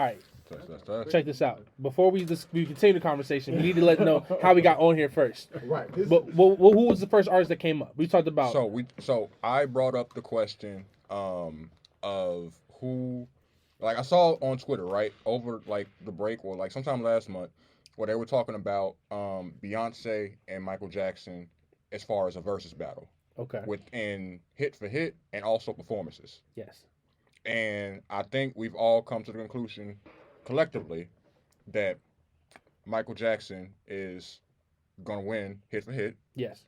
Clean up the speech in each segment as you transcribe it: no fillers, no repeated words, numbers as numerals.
All right, Touch. check this out. Before we continue the conversation, we need to let know how we got on here first. Right. But who was the first artist that came up? We talked about. So I brought up the question of who, like I saw on Twitter, right, over like the break or like sometime last month, where they were talking about Beyonce and Michael Jackson as far as a versus battle. Okay. Within hit for hit and also performances. Yes. And I think we've all come to the conclusion collectively that Michael Jackson is going to win hit for hit. Yes.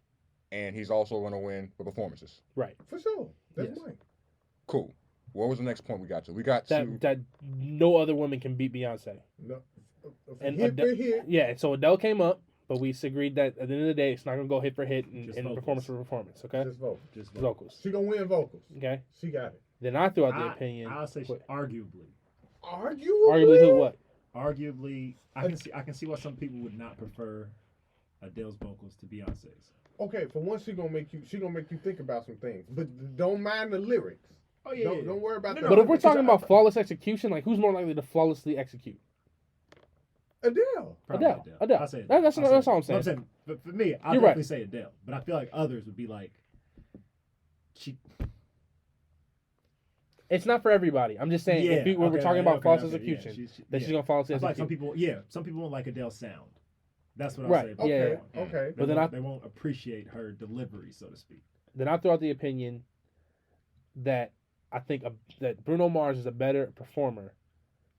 And he's also going to win for performances. Right. For sure. That's right. Cool. What was the next point we got to? We got that no other woman can beat Beyonce. No. And hit for hit. Yeah, so Adele came up, but we agreed that at the end of the day, it's not going to go hit for hit and performance for performance, okay? Just vocals. She going to win vocals. Okay. She got it. Then I threw out the opinion. I'll say arguably. Arguably who what? Arguably, I can see why some people would not prefer Adele's vocals to Beyonce's. Okay, for once she gonna make you think about some things, but don't mind the lyrics. Oh yeah, don't worry about that. But if we're talking about flawless execution, like who's more likely to flawlessly execute? Adele. I'll say Adele. That's all I'm saying. But for me, I'll definitely say Adele. But I feel like others would be like, It's not for everybody. I'm just saying, when we're talking about flawless execution, she's gonna flawlessly execute. Like some people won't like Adele's sound. That's what I'll say. Okay. But they won't appreciate her delivery, so to speak. Then I throw out the opinion that I think that Bruno Mars is a better performer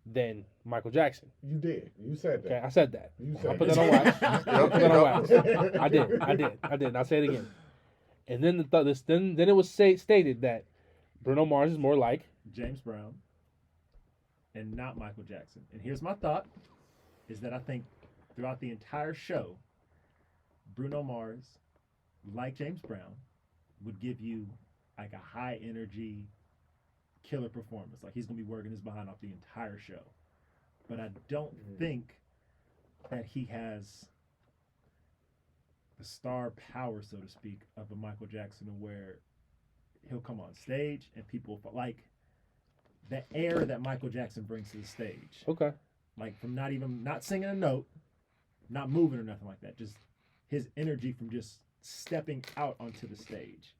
than Michael Jackson. You did. You said that. Okay, I said that. I put that on wax. I did. And I'll say it again. And then then it was stated that Bruno Mars is more like James Brown and not Michael Jackson. And here's my thought, is that I think throughout the entire show, Bruno Mars, like James Brown, would give you like a high energy killer performance. Like he's going to be working his behind off the entire show. But I don't think that he has the star power, so to speak, of a Michael Jackson where he'll come on stage and people like the air that Michael Jackson brings to the stage. Okay. Like from not singing a note, not moving or nothing like that. Just his energy from just stepping out onto the stage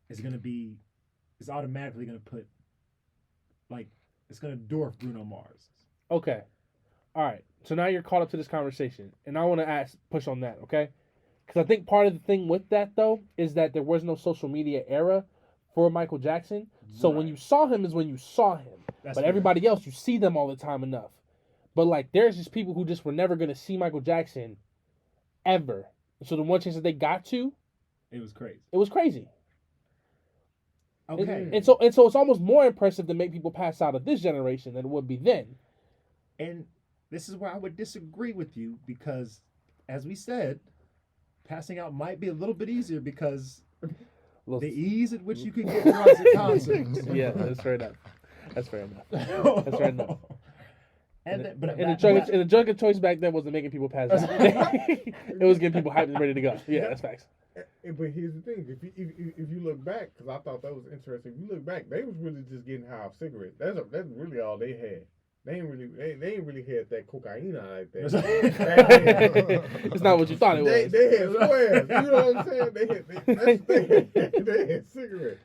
is automatically going to put, like, it's going to dwarf Bruno Mars. Okay. All right. So now you're caught up to this conversation, and I want to push on that, okay? Because I think part of the thing with that, though, is that there was no social media era for Michael Jackson. So when you saw him is when you saw him. But everybody else, you see them all the time enough. But, like, there's just people who just were never going to see Michael Jackson ever. So the one chance that they got to, it was crazy. It was crazy. Okay. And so it's almost more impressive to make people pass out of this generation than it would be then. And this is where I would disagree with you because, as we said, passing out might be a little bit easier because the ease at which you can get drugs at concerts. Yeah, that's fair enough. That's fair enough. And the drug of choice back then wasn't making people pass out. It was getting people hyped and ready to go. Yeah, that's facts. But here's the thing: if you look back, because I thought that was interesting. If you look back, they was really just getting high off cigarettes. That's really all they had. They ain't really had that cocaine like that. It's not what you thought it was. They had squares. You know what I'm saying? They had cigarettes.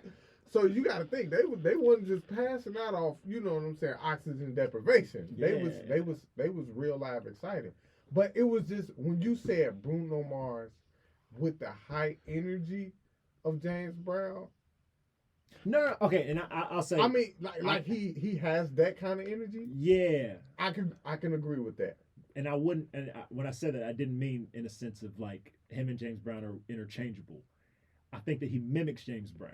So you got to think they wasn't just passing out off. You know what I'm saying? Oxygen deprivation. Yeah. They was real live excited. But it was just when you said Bruno Mars with the high energy of James Brown. No, okay, and I'll say. I mean, like he has that kind of energy. Yeah, I can agree with that. And I wouldn't. And when I said that, I didn't mean in a sense of like him and James Brown are interchangeable. I think that he mimics James Brown,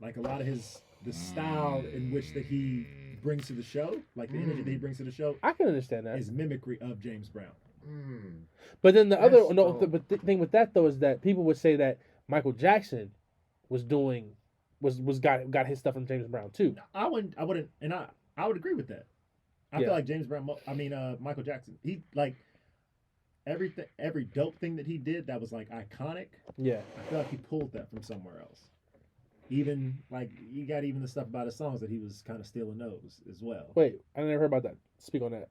like a lot of the style in which that he brings to the show, like the energy that he brings to the show. I can understand that. Is mimicry of James Brown. But then the thing with that though is that people would say that Michael Jackson was got his stuff from James Brown too. I wouldn't, and I would agree with that. I feel like James Brown. I mean, Michael Jackson. He like every dope thing that he did that was like iconic. Yeah, I feel like he pulled that from somewhere else. Even like you got even the stuff about his songs that he was kind of stealing those as well. Wait, I never heard about that. Speak on that.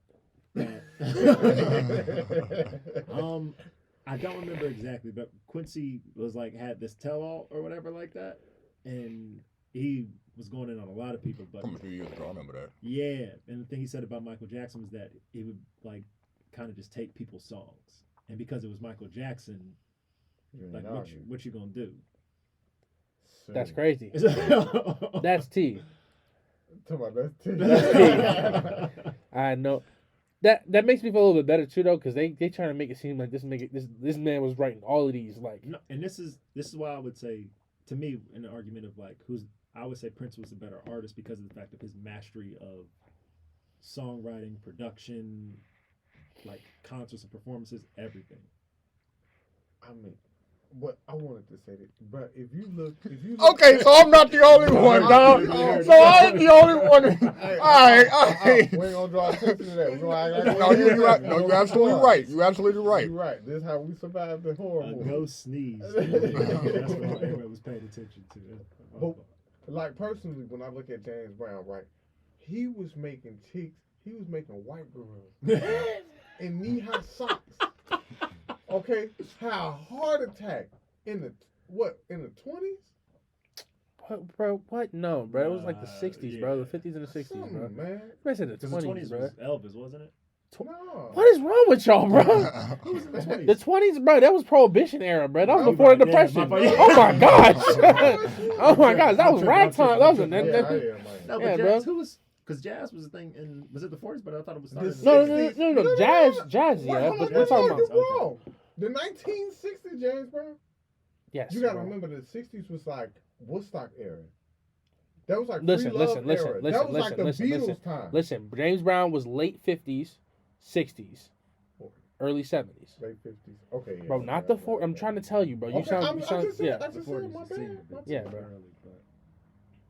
I don't remember exactly, but Quincy was like had this tell-all or whatever like that, and he was going in on a lot of people. But From a few years ago, I remember that. yeah, and the thing he said about Michael Jackson was that he would like kind of just take people's songs, and because it was Michael Jackson, like what you gonna do? That's crazy. That's That's T. Talk about that's T. I know. That makes me feel a little bit better too, though, because they trying to make it seem like this man was writing all of these like. No, and this is why I would say, to me, in the argument of like I would say Prince was a better artist because of the fact of his mastery of songwriting, production, like concerts and performances, everything. I mean, what I wanted to say that, but if you look, Okay, so I'm not the only one, dog. So I ain't the only one. All right. We ain't gonna draw attention to that. We're gonna act like No, you're absolutely right. You're absolutely right. You're right. This is how we survived the horror A movie. ghost sneeze. That's what everybody was paying attention to. But, like personally, when I look at James Brown, right, he was making chicks. He was making white girls in knee-high socks. Okay, had a heart attack in the 20s? What, bro? What? No, bro. It was like the 60s, yeah. bro. The 50s and the 60s, bro. Man. I said the Because the 20s, bro. was Elvis, wasn't it? No. What is wrong with y'all, bro? Who was in the 20s? The 20s, bro. That was Prohibition era, bro. That was Oh before the my God, Depression. my fault. Oh my gosh. Oh my gosh. That was ragtime. That was a. Yeah, I am, man. No, but Yeah, jazz, bro. who was... Because jazz was a thing in... Was it the 40s? But I thought it was started This- in the No. Jazz, Wait, yeah. hold But on, we're talking you're about. wrong. The 1960s, James Brown. Yes. You gotta bro. remember the 60s was like Woodstock era. That was like Listen, free love listen, listen, era. listen, That was like the listen, Beatles listen. time. Listen, James Brown was late 50s, 60s, early 70s. Late 50s. Okay, yeah. Bro, not the four. I'm trying to tell you, bro. You Okay, sound. I You just sound. said, Yeah. I just said, my bad. Yeah, bro.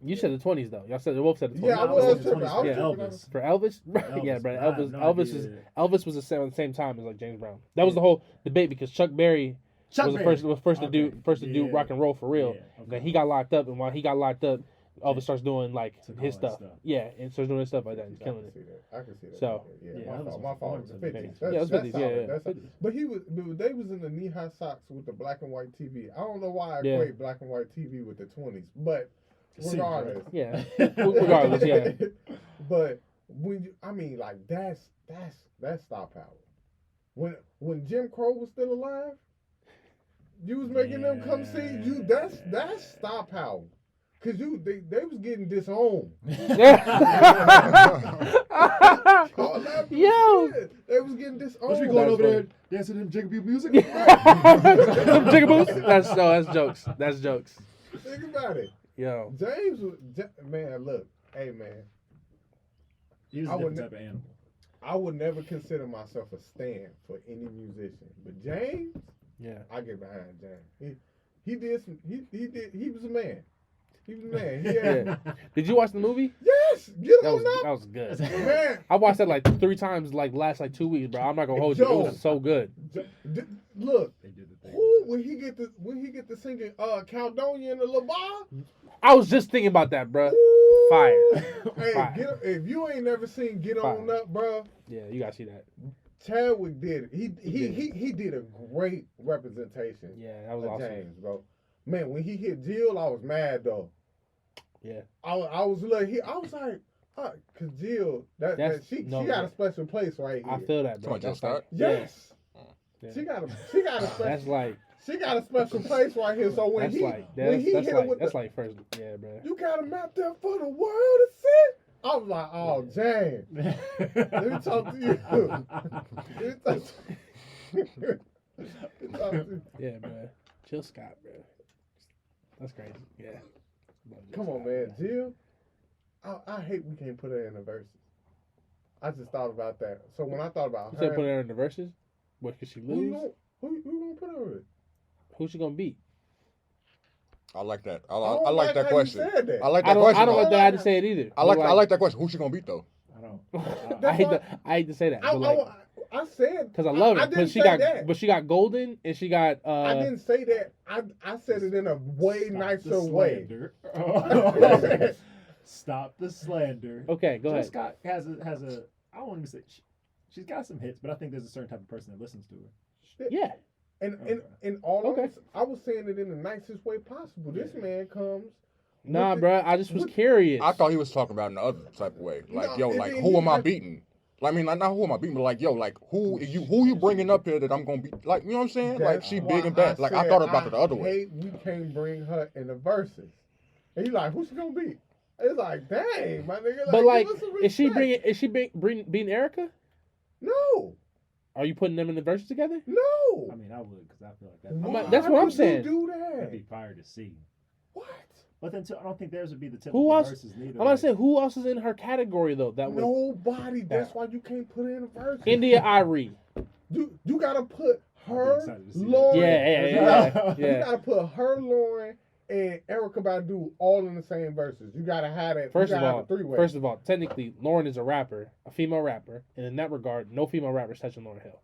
You said the 20s though. Y'all said they both said the 20s. Yeah, I No, was the tripping. 20s. I was Yeah, tripping. Elvis. For Elvis, yeah, bro. I Elvis, have no Elvis idea. Elvis was the same time as like James Brown. That was the whole debate because Chuck Berry was the first to do Yeah. rock and roll for real. Yeah, okay. Then he got locked up, and while he got locked up, Elvis starts doing like Took all his that stuff. stuff. Yeah, and starts doing his stuff like that, and I killing can it. see that. I can see that. So- Yeah, Yeah, my Elvis fault. was My fault. born The in the 50s. 50s. Yeah, it was 50s. Yeah, That's 50s. But they was in the knee-high socks with the black and white TV. I don't know why I Yeah. equate black and white TV with the 20s, but regardless. Yeah, regardless, yeah. But that's star power. When Jim Crow was still alive, you was making them come see you. That's star power. Cause they was getting disowned. All that Yo. shit. They was getting disowned. Was we going over there dancing in Jigaboo music? Jigaboos? That's jokes. That's jokes. Think about it. Yo, James was man. Look, hey man. He was I a would different type of animal. I would never consider myself a stan for any musician, but James, yeah. I get behind James. He did some. He was a man. He was a man. He had, Yeah. Did you watch the movie? Yes, get That on was up, that was good. man. I watched that like 3 times like last like 2 weeks, bro. I'm not gonna hold you. It was so good. Look, They did the thing. who when he get the singing Caledonia and the La Bar? I was just thinking about that, bro. Ooh. Fire. Hey, Fire. if you ain't never seen Get On Fire. Up, bro, Yeah, you gotta see that. Chadwick did it. He did. did a great representation Yeah, that was of awesome. James, bro. Man, when he hit Jill, I was mad though. Yeah. I was like, cause Jill, she got a special place right here. I feel that, bro. Come on, Jill That's like, Scott. Yes, yeah. she got a special. That's like She got a special place right here. So when that's he like when he that's hit like it with that's the, like first. Yeah, bro. you got him out there for the world to see. I was like, oh, James, let me talk to you. Let me talk to you. Yeah, bro. Jill Scott, bro. That's crazy. Yeah. Come on, man, Jill. I hate we can't put her in the verses. I just thought about that. So when I thought about You her, said put her in the verses. What could she who you lose? gonna put her in? Who's she gonna beat? I like that. I don't like that how you question. said that. I like I that don't. question. I don't though. like that. I had to say it either. I like that question. Who's she gonna beat though? I don't. I hate to say that. But like, I said because I love I it. didn't But she say got, that. but she got golden, and she got. I didn't say that. I said it in a way Stop nicer the way. slander. Stop the slander. Okay, go Jill ahead. Scott has a. I don't want to say she's got some hits, but I think there's a certain type of person that listens to her. Yeah. And all Okay. I was saying it in the nicest way possible. This man comes. Nah, with bro. I just was with- curious. I thought he was talking about in the other type of way. Like, No, yo, and like, then who he am I has- beating? Like, I mean, like, not who am I beating, but like, yo, like, who you bringing up here that I'm gonna be, like, you know what I'm saying? Like, That's she why big and bad. Like, I said thought about it the other I way. hate we can't bring her in the verses. And you like, who's she gonna beat? It's like, dang, my nigga. but like, give us some is she respect. beating Erica? No, Are you putting them in the verses together? no. I mean, I would because I feel like Why that's what I'm would you saying. Do that'd that? be fire to see. What? But then too, I don't think theirs would be the typical Who else? verses neither. I'm not saying who else is in her category though. That would Nobody. That's why you can't put her in the verses. India Irie. You gotta put her, excited to see that. Lauren. Yeah. You gotta put her, Lauren, and Erica Badu all in the same verses. You gotta have that. First you of gotta all, have a three-way. technically, Lauren is a rapper, a female rapper, and in that regard, no female rappers touching Lauren Hill.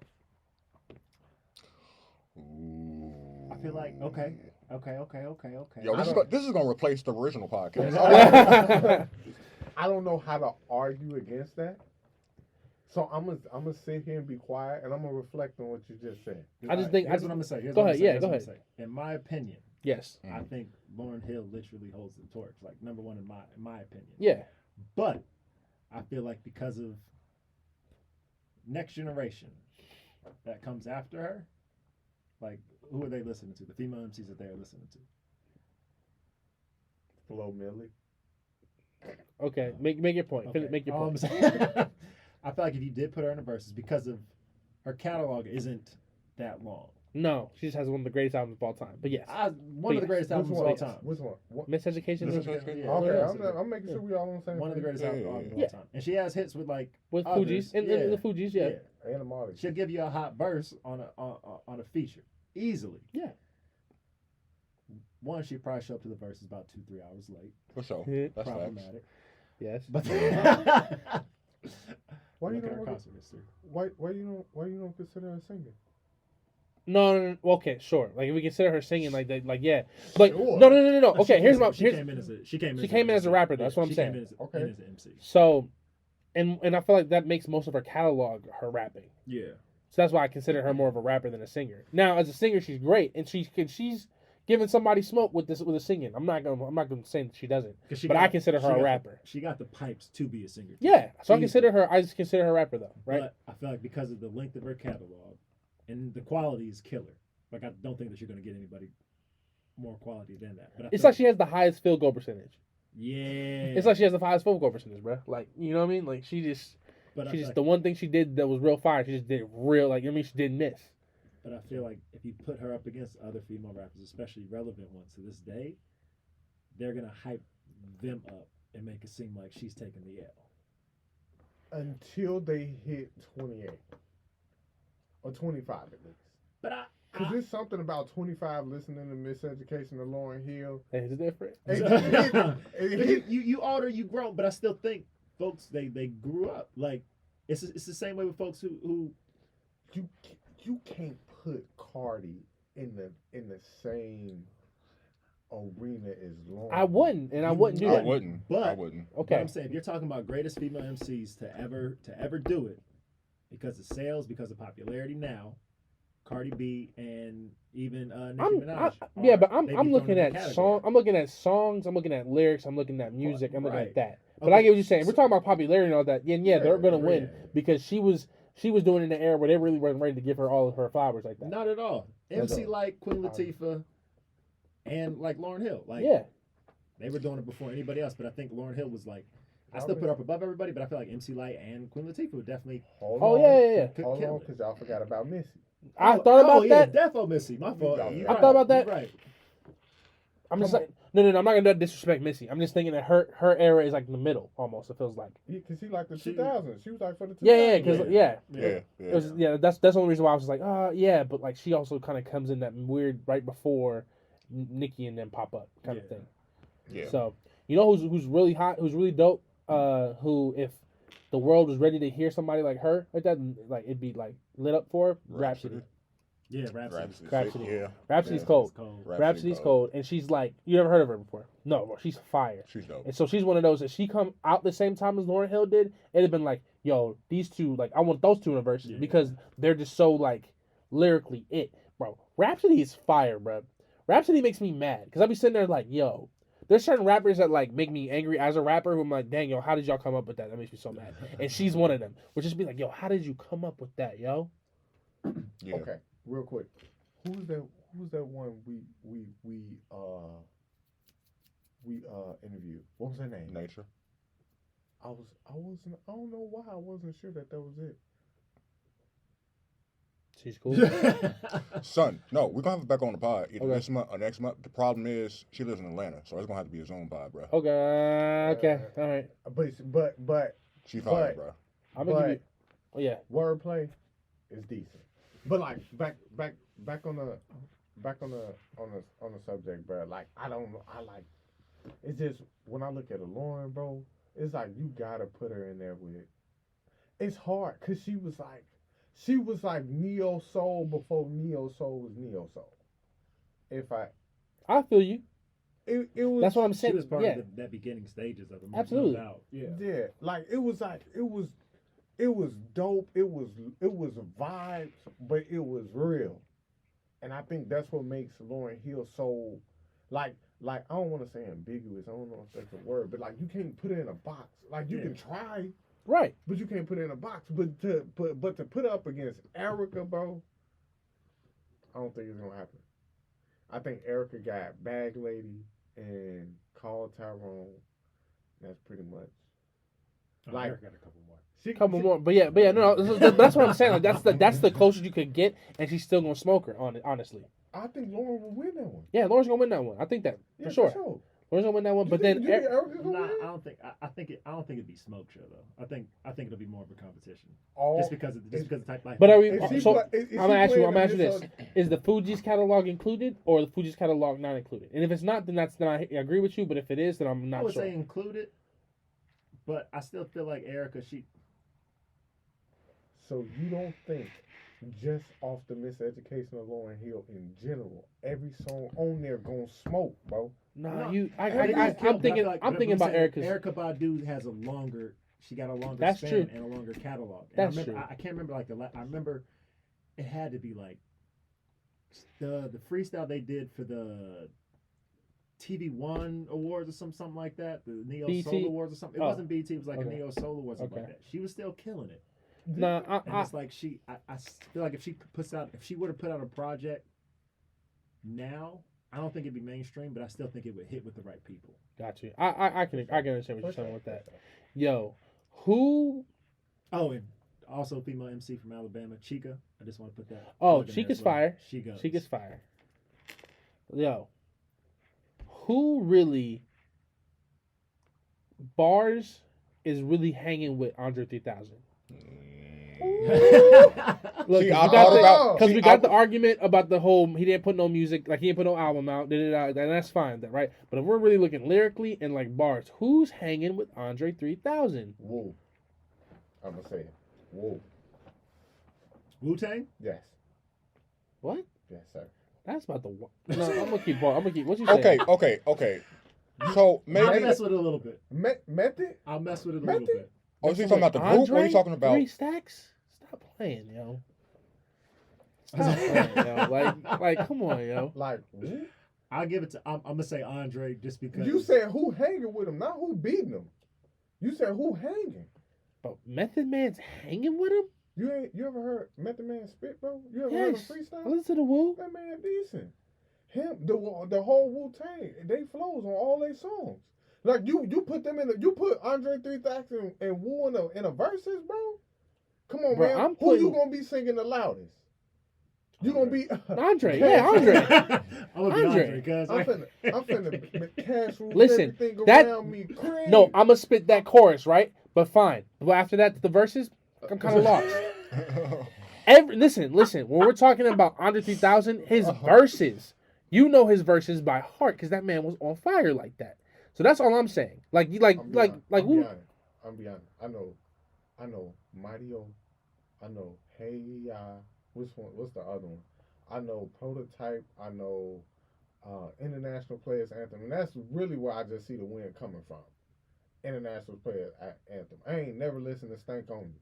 Ooh. I feel like okay. Yo, this is gonna replace the original podcast. I don't know how to argue against that. So I'm gonna sit here and be quiet, and I'm gonna reflect on what you just said. I just think- Here's what I'm gonna say. Go ahead, yeah, go ahead. In my opinion, Yes. Mm. I think Lauryn Hill literally holds the torch, like number one in my opinion. Yeah. But I feel like because of next generation that comes after her, like who are they listening to? The female MCs that they are listening to. Flo Millie. Okay. Make your point. Okay. Make your All I'm point. saying- I feel like if you did put her in the verses, because of her catalog isn't that long. No, she just has one of the greatest albums of all time. But yes, One of the greatest albums of all time. Which one? What? Miseducation Miseducation. is Yeah. Okay, I'm making sure we all on the same. One of the page. greatest albums of Yeah. all time. And she has hits with like with others. Fuji's and the Fuji's. Yeah. And the Molly. She'll give you a hot verse on a feature easily. Yeah. One, she probably show up to the verses about 2-3 hours late. For sure. Yeah. That's facts. Problematic. Yes. But Why you look at her don't? concert history. Why you don't consider her singing? No. Okay, sure. Like if we consider her singing like that, like yeah. But Sure. No. Okay, She here's came my. She Here's, came in as a she came in she came in as a MC. rapper, though, that's what I'm she saying. Came in as, Okay. in as an MC. so, and I feel like that makes most of her catalog her rapping. Yeah. So that's why I consider her more of a rapper than a singer. Now, as a singer, she's great, and she's giving somebody smoke with the singing. I'm not gonna say that she doesn't, but I consider her a rapper. She got the pipes to be a singer. Yeah, so I Easily. just consider her a rapper though, right? But I feel like because of the length of her catalog and the quality is killer. Like I don't think that you're gonna get anybody more quality than that. But I It's feel like she has the highest field goal percentage. yeah. It's like she has the highest field goal percentage, bro. Like you know what I mean? Like she just the one thing she did that was real fire. She just did real like I mean she didn't miss. But I feel like if you put her up against other female rappers, especially relevant ones to this day, they're gonna hype them up and make it seem like she's taking the L. Until they hit 28 or 25 at least. But Cause there's something about 25 listening to Miseducation of Lauryn Hill. It's different. you older, you grown, but I still think folks they grew up. Like it's the same way with folks who You can't put Cardi in the same arena as Lauryn. I wouldn't, and I wouldn't do I that. wouldn't. But- I wouldn't. But Okay. I'm saying if you're talking about greatest female MCs to ever do it, because of sales, because of popularity now, Cardi B and even Nicki Minaj. I'm looking at song. I'm looking at songs. I'm looking at lyrics. I'm looking at music. I'm looking Right. at that. But Okay. I get what you're saying. We're talking about popularity and all that. Yeah, they're gonna win yeah. because she was doing it in the era where they really weren't ready to give her all of her flowers like that. Not at all. That's MC all. like Queen Latifah and like Lauryn Hill. Like Yeah, they were doing it before anybody else, but I think Lauryn Hill was like I still put her up above everybody, but I feel like MC Light and Queen Latifah would definitely Hold Oh, on. yeah. could Hold kill on, it. because y'all forgot about Missy. I thought about yeah, that. Defo Missy. My fault. I You're thought right. about that. You're right. I'm just like no. I'm not gonna disrespect Missy. I'm just thinking that her era is like in the middle almost. It feels like. Because she like the She- 2000s. She was like for the 2000s. Yeah, because Yeah. Yeah. It was, that's the only reason why I was like, yeah, but like she also kind of comes in that weird right before Nicki and them pop up kind of Yeah. thing. Yeah. So you know who's really hot, who's really dope, who if the world was ready to hear somebody like her like that, and, like it'd be like lit up for her. Rhapsody. Yeah, Rhapsody. Rhapsody. Yeah. Rhapsody's Yeah. cold. Cold. Rhapsody's cold, and she's like, you never heard of her before? No, bro, she's fire. She's dope. And so she's one of those that she come out the same time as Lauryn Hill did. It'd have been like, yo, these two, like, I want those two in a verse because they're just so like lyrically it, bro. Rhapsody is fire, bro. Rhapsody makes me mad because I be sitting there like, yo, there's certain rappers that like make me angry as a rapper who I'm like, dang, yo, how did y'all come up with that? That makes me so mad. And she's one of them. Which just be like, yo, how did you come up with that, yo? Yeah. Okay, real quick. Who's that one we interviewed? What was her name? Nature. I don't know why I wasn't sure that was it. She's cool. Son, no, we're gonna have her back on the pod either Okay. this month or next month. The problem is she lives in Atlanta, so it's gonna have to be a Zoom pod, bro. Okay, all right. But She fire, but- bro. I'm gonna give you. Oh yeah. wordplay is decent. But like back on the subject, bro. Like I don't know. I like. It's just when I look at a Lauren, bro. It's like you gotta put her in there with. It's hard because she was like neo soul before neo soul was neo soul. I feel you. It was. That's what I'm She saying. was part Yeah. of that beginning stages of it. Absolutely. No doubt. Yeah. Yeah, like it was dope. It was vibes, but it was real, and I think that's what makes Lauryn Hill so like I don't want to say ambiguous. I don't know if that's a word, but like you can't put it in a box. Like you Yeah. can try, Right. but you can't put it in a box. But to put up against Erica, bro, I don't think it's gonna happen. I think Erica got Bag Lady and Call Tyrone. That's pretty much. Oh, Like- Eric got a couple more. Couple more, but yeah, no. That's what I'm saying. Like that's the closest you could get, and she's still gonna smoke her. Honestly, I think Lauren will win that one. yeah, Lauren's gonna win that one. I think that Yeah, for sure. sure. Lauren's gonna win that one. You But think- then you think Erica's gonna Nah, win? I don't think. I think it'd be smoke show though. I think it'll be more of a competition. All- Just because of the type. Like, But are we? Is she So play- is I'm gonna ask you. playing I'm gonna ask you against this: Is the Fuji's catalog included, or the Fuji's catalog not included? And if it's not, then I agree with you. But if it is, then I'm I not would sure. say included, but I still feel like Erica. So you don't think, just off the miseducation of Lauryn Hill in general, every song on there gonna smoke, bro? Nah, No, you. Erica's I'm thinking. I'm thinking about Erica's. Erica Badu has a longer. She got a longer That's span true. and a longer catalog. And That's I remember, true. I can't remember I remember it had to be like the freestyle they did for the TV One Awards or something like that. The Neo BT? Soul Awards or something. It Oh, wasn't BT. It was like okay. a Neo Soul Awards or something Okay. like that. She was still killing it. Nah, And it's like I feel like if she would have put out a project now, I don't think it'd be mainstream, but I still think it would hit with the right people. got you. I can understand what you're saying with that. Yo, who? Oh, and also female MC from Alabama, Chica. I just want to put that. Oh, plug in there Chica's as well. fire. She goes. She gets fire. Yo, who really bars is really hanging with Andre 3000? Look, See, I thought about because see, we got the argument about the whole he didn't put no music, like he didn't put no album out, and that's fine, right? But if we're really looking lyrically and like bars, who's hanging with Andre 3000? Whoa. I'm gonna say it. Whoa. Wu Tang. Yes. What? Yes, sir. That's about the one. No, I'm gonna keep bar. I'm gonna keep. What you say? Okay. So I'll maybe. mess with it a little bit. Method? I'll mess with it a Method? little bit. Oh, so you talking about the group? Or are you talking about? 3 Stacks? Stop playing, yo. Stop playing, yo. Like, come on, yo. Like, who? I'll give it to. I'm gonna say Andre just because. You said who hanging with him, not who beating him. You said who hanging. But Method Man's hanging with him? You ever heard Method Man spit, bro? You ever heard him Yes. I freestyle? listen to the Woo. That man decent. Him, the whole Wu Tang, they flows on all their songs. Like you put them you put Andre 3000 and Wu in a verses, bro. Come on, Bro, man. I'm Who you putting- gonna be singing the loudest? You gonna be Andre, yeah, Andre. I'm gonna be Andre. Andre because I'm finna cash rules Listen, everything that- around me. Crazy. No, I'm gonna spit that chorus, right? But fine. But after that, the verses, I'm kind of lost. Listen. When we're talking about Andre 3000, his verses, you know his verses by heart because that man was on fire like that. So that's all I'm saying. Like I'm be honest. who? I'm be honest. I know I know Mighty-O. I know Hey Ya. Which one? What's the other one? I know Prototype. I know International Players Anthem, and that's really where I just see the win coming from. International Players Anthem. I ain't never listened to Stank On Me.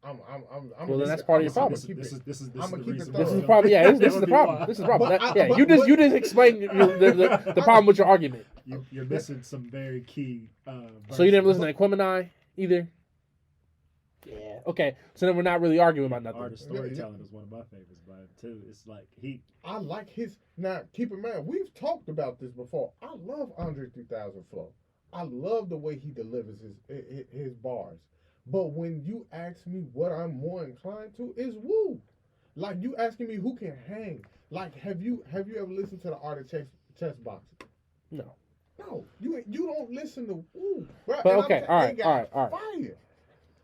Well, then that's part of your problem. This is the I'ma keep it reason. thorough. This is probably this is the problem. This is the problem. You just explained the problem with your argument. You're missing some very key. So you didn't listen to Equimini either. Yeah. Okay. So then we're not really arguing about nothing. Art of Storytelling is one of my favorites by him too. It's like I like his. Now keep in mind, we've talked about this before. I love Andre 3000 flow. I love the way he delivers his bars. But when you ask me what I'm more inclined to is woo. Like you asking me who can hang. Like have you ever listened to the art of chess boxing? No. No, you don't listen to woo. Right? But okay, all right. Fire.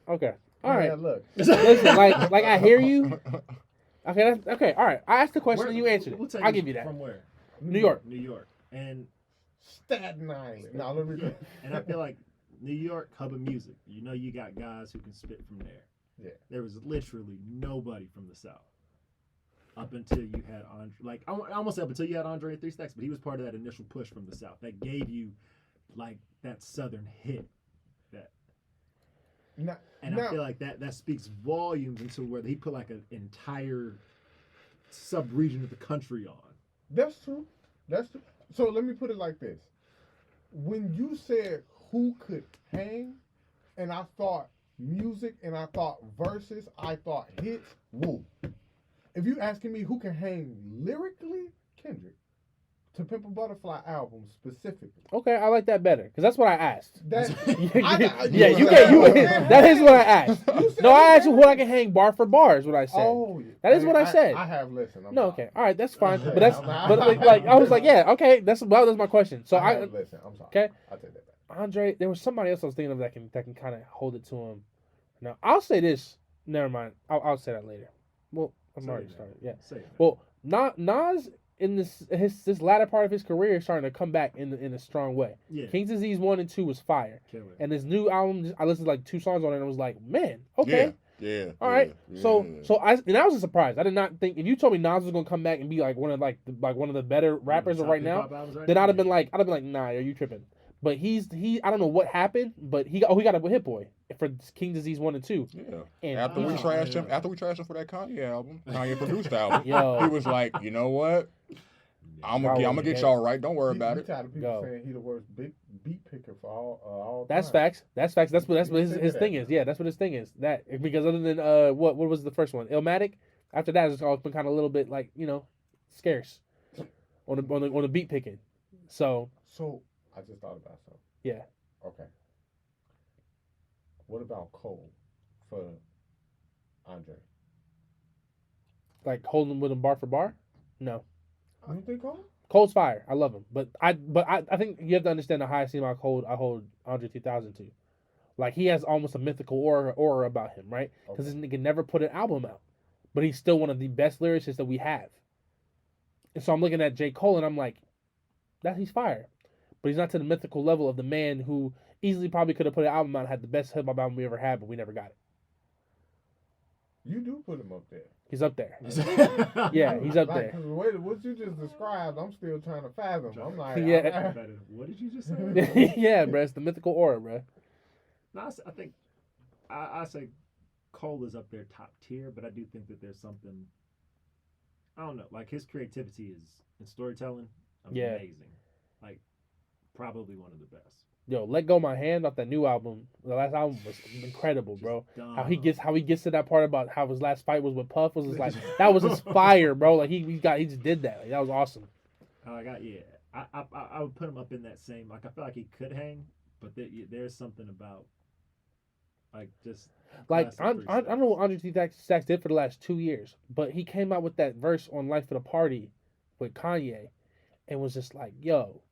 Okay, all right. Man, look. Listen, like I hear you. Okay, okay, all right. I asked the question and you answered it. I'll give you that. From where? New York. New York. And Staten Island. No, let me. And I feel like New York, hub of music. You know, you got guys who can spit from there. Yeah. There was literally nobody from the South up until you had Andre. Like I almost said up until you had Andre 3 Stacks, but he was part of that initial push from the South that gave you like that Southern hit. I feel like that speaks volumes into where he put like an entire sub-region of the country on. That's true. So let me put it like this. When you said who could hang, and I thought music, and I thought verses, I thought hits, woo. If you asking me who can hang lyrically, Kendrick. To Pimp a Butterfly album specifically. Okay, I like that better because that's what I asked. That is what I asked. No, I asked you what I can hang bar for bar is what I said. Oh, that is what I said. I have listened. Okay, all right, that's fine. But I was like, yeah, okay, that's my question. So I have listened. I'm sorry. Okay, I take that back. Andre, there was somebody else I was thinking of that can kind of hold it to him. Now I'll say this. Never mind. I'll say that later. Well, I'm already started. Yeah. Well, Nas. In this latter part of his career, is starting to come back in a strong way. Yeah. King's Disease 1 and 2 was fire. Killer. And his new album, I listened to like 2 songs on it and I was like, man, okay. Yeah. All right. Yeah. So I was a surprise. I did not think if you told me Nas was gonna come back and be like one of the better rappers of right now, then I'd have been like, nah, are you tripping? But I don't know what happened, but he got a Hit Boy for King Disease 1 and 2. Yeah. And after we trashed him for that Kanye album, Kanye produced the album, he was like, you know what? I'm gonna get y'all right. Don't worry about it. Tired of people saying he the worst big beat picker for all That's time. facts. That's facts. That's what his thing is. Yeah, that's what his thing is. That because other than what was the first one? Illmatic. After that, it's all been kind of a little bit like scarce on the beat picking. So I just thought about something. Yeah. Okay. What about Cole for Andre? Like holding with him bar for bar? No. You don't think Cole? Cole's fire. I love him, but I think you have to understand the highest team I hold Andre 3000 to. Like he has almost a mythical aura about him, right? Because this nigga never put an album out, but he's still one of the best lyricists that we have. And so I'm looking at J. Cole and I'm like, he's fire, but he's not to the mythical level of the man who easily probably could have put an album out and had the best hip hop album we ever had, but we never got it. You do put him up there. He's up there. Yeah, he's up there. What you just described, I'm still trying to fathom. I'm like, yeah. What did you just say? Yeah, bro, it's the mythical aura, bro. No, I think I say Cole is up there top tier, but I do think that there's something. I don't know, like his creativity is in storytelling amazing. Like probably one of the best. Yo, Let Go My Hand off that new album. The last album was incredible, bro. How he gets to that part about how his last fight was with Puff was just like that was his fire, bro. Like he just did that. Like, that was awesome. I would put him up in that same. Like I feel like he could hang, but there's something about like just like I don't know what Andre 3 Stacks did for the last 2 years, but he came out with that verse on Life of the Party with Kanye, and was just like, yo.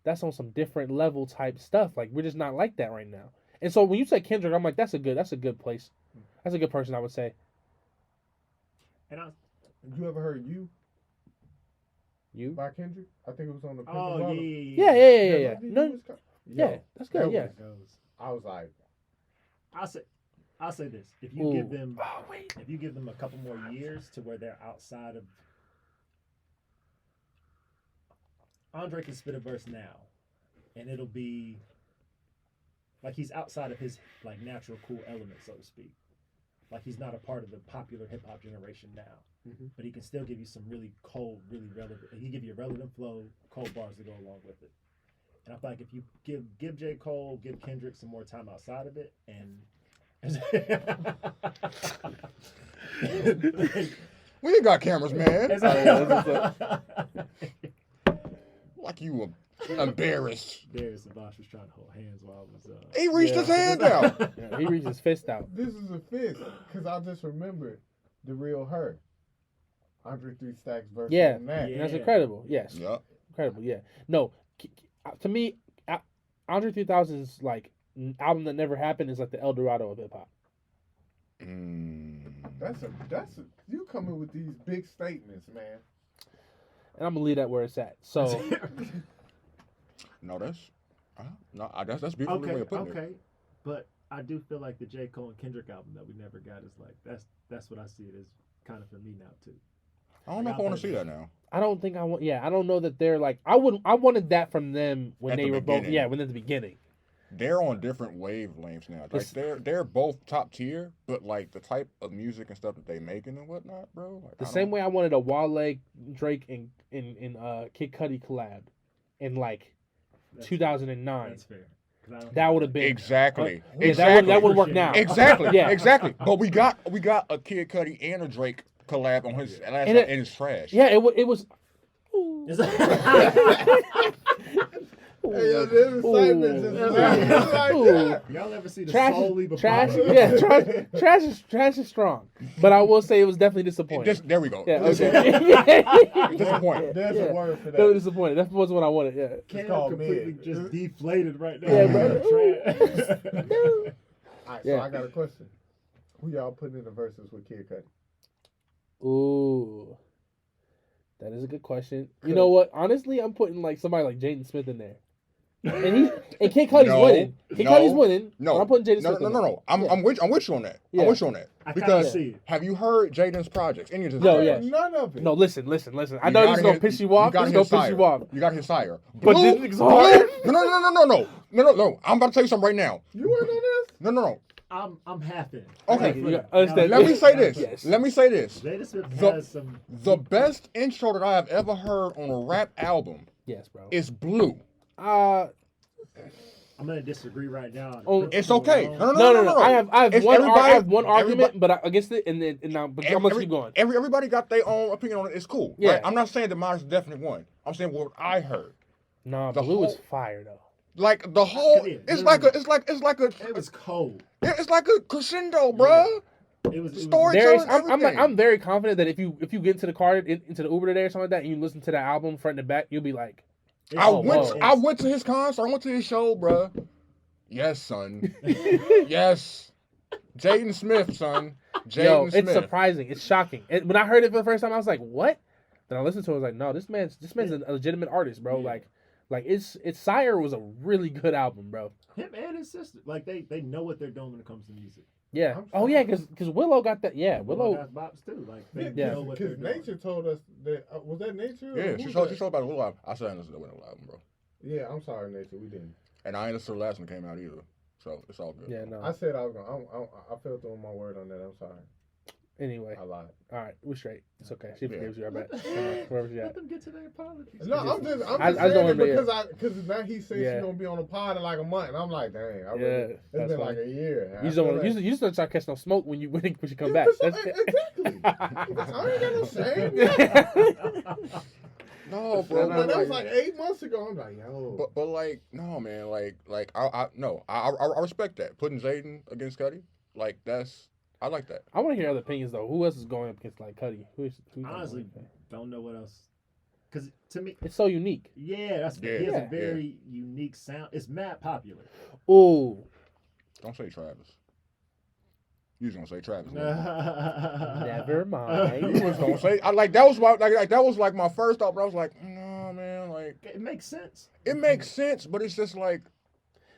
That's on some different level type stuff. Like we're just not like that right now. And so when you say Kendrick, I'm like, that's a good place. That's a good person, I would say. And you ever heard You by Kendrick? I think it was on the. Oh yeah. No, yeah, that's good. Yeah. I was like, I say I'll say this: if you give Ooh. them, Oh wait. if you give them a couple more years to where they're outside of, Andre can spit a verse now, and it'll be like he's outside of his like natural cool element, so to speak. Like he's not a part of the popular hip hop generation now, but he can still give you some really cold, really relevant. He can give you a relevant flow, cold bars to go along with it. And I feel like if you give J. Cole, give Kendrick some more time outside of it, and We ain't got cameras, man. There's Like you were embarrassed. Savash was trying to hold hands while I was. He reached his hand out. Yeah, he reached his fist out. This is a fist, because I just remembered the real her. Andre 3 Stacks versus Yeah, that. and that's incredible. Yes, Yup. incredible. Yeah, no, to me, Andre 3000's like album that never happened is like the El Dorado of hip hop. That's a you coming with these big statements, man. And I'm gonna leave that where it's at. So No, that's that's beautiful way of putting it. Okay, but I do feel like the J. Cole and Kendrick album that we never got is like that's what I see it as kind of for me now too. I don't know if I want to see that now. I don't think I want. Yeah, I don't know that they're like. I wanted that from them when At they the were both. beginning. Yeah, when at the beginning. They're on different wavelengths now. Like they're both top tier, but like the type of music and stuff that they making and whatnot, bro. Like, The same way I wanted a Wale, Drake, and Kid Cudi collab in like That's 2009. That's fair. 'Cause I don't That would have been Exactly. Yeah, Exactly. that would work now. Exactly. Yeah. Exactly. But we got a Kid Cudi and a Drake collab on his last And and it- it's trash. Yeah, it was. Is Hey, yo, this excitement just like Ooh. that. Y'all ever see the Trash, Slowly Before? trash, yeah, trash is strong. But I will say it was definitely disappointing. There we go. Yeah, Disappointing. okay. Disappointing. There's Yeah. a word for That was that. disappointing. That wasn't what I wanted. Yeah. Cam called completely mid. just deflated right now. Yeah, bro. All right, so Yeah. I got a question. Who y'all putting in the verses with Kid Cudi? Ooh, that is a good question. You know what? Honestly, I'm putting like somebody like Jaden Smith in there. And Kid Cudi's No, winning. Kid no, Cudi's winning. No, but I'm putting Jaden no, Smith no, in no, there. no. I'm Yeah. with you on that. Yeah. I'm with you on that. I kind Because of see it. have you heard Jaden's projects? Any of his No, projects? yeah. None of it. No, listen. I You know this gotta is gonna hit- piss you off. gotta This is gonna hit piss Sire. you off. You got his sire. But Blue- this nigga's hard. No. I'm about to tell you something right now. You weren't on this? No. I'm half in. Okay, you understand. Let me say this. Yes. Let me say this. Jada Smith The- has some. The best intro that I have ever heard on a rap album Yes, bro. is Blue. I'm gonna disagree right now. Oh, It's okay. No. I have It's one. everybody- I have one argument, everybody- but against it, and now, but I'm gonna keep going. Everybody got their own opinion on it. It's cool. Yeah. Right? I'm not saying that mine is the definite one. I'm saying what I heard. Nah, the Blue is whole- fire though. Like the whole, Yeah, it's no, like no. a, It was cold. it's like a crescendo, bruh. It was Story- There's, telling everything. I'm very confident that if you get into the car into the Uber today or something like that, and you listen to that album front and back, you'll be like, I Oh, went. whoa. I went to his concert. I went to his show, bruh. Yes, son. Yes. Jaden Smith, son. yo, Jaden it's Smith. surprising. It's shocking. When I heard it for the first time, I was like, what? Then I listened to it. I was like, no, this man's a legitimate artist, bro. Yeah. Like it's Sire was a really good album, bro. him and his sister. Like they know what they're doing when it comes to music. Yeah. I'm Oh yeah, because Willow got that. Yeah, Willow Willow. has bops too. Like they Yeah. know what they're Because doing. Nature told us that, was that Nature? or Yeah, who she was told that? about the Willow album. I said I listened to the Willow album, bro. Yeah, I'm sorry, Nature, we didn't. And I ain't listened to the last one that came out either. So it's all good. Yeah, no. I said I was going I fell through my word on that, I'm sorry. Anyway, I lied. all right, we're straight. It's okay. She Yeah. forgives you. I bet. Let Wherever she Let at. them get to their apologies. No, I'm just I saying don't it remember because now he said Yeah. she's gonna be on a pod in like a month, and I'm like, dang, Yeah, it's that's been fine. like a year. You just don't want to. You just don't try to catch no smoke when you come back. That's it. Exactly. I ain't got no shame. No, bro. But that was like 8 months ago. I'm like, yo. But like no, man. Like I respect that. Putting Jaden against Cudi, like I like that. I want to hear other opinions though. Who else is going up against like Cudi? Who's Honestly, don't know what else. Because to me, it's so unique. yeah, that's Yeah. he has Yeah. a very unique sound. It's mad popular. Ooh, Don't say Travis. You was gonna say Travis. never You mind. was gonna say that was like my first thought, but I was like, no, man. Like It makes sense. it makes sense, but it's just like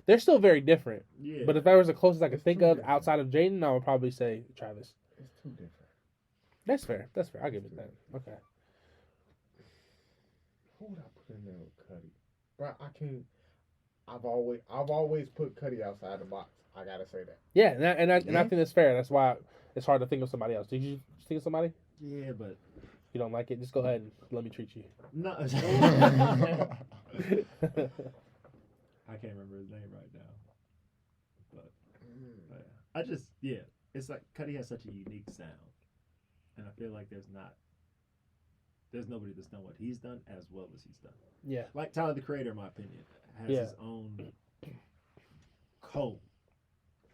They're still very different. Yeah. But if that was the closest I could It's think too of different. outside of Jaden, I would probably say Travis. It's too different. That's fair. That's fair. I'll give it that. Okay. Who would I put in there with Cuddy? Bro, I can't. I've always put Cuddy outside the box. I gotta say that. Yeah, and I Yeah. think that's fair. That's why it's hard to think of somebody else. Did you think of somebody? Yeah, but You don't like it? Just go ahead and let me treat you. no. I can't remember his name right now. But I just it's like Cuddy has such a unique sound, and I feel like there's nobody that's done what he's done as well as he's done. Yeah. Like Tyler the Creator, in my opinion, has Yeah. his own code.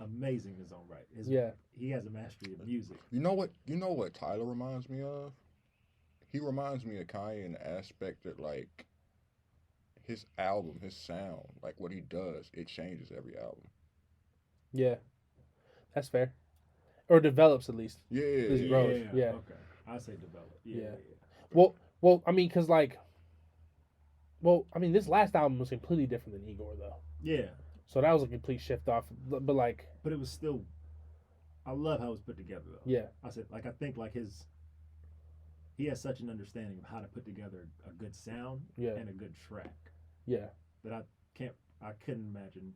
Amazing in his own right. Yeah. He has a mastery of music. You know what Tyler reminds me of? He reminds me of Kanye in the aspect that like his album, his sound, like what he does, it changes every album. Yeah. That's fair. Or develops at least. Yeah. His growth. Yeah. Okay. I say develop. Yeah. Yeah. Well, I mean, cause this last album was completely different than Igor though. Yeah. So that was a complete shift off. But like, But it was still. I love how it was put together though. yeah, I said I think like he has such an understanding of how to put together a good sound yeah, and a good track yeah, that I couldn't imagine.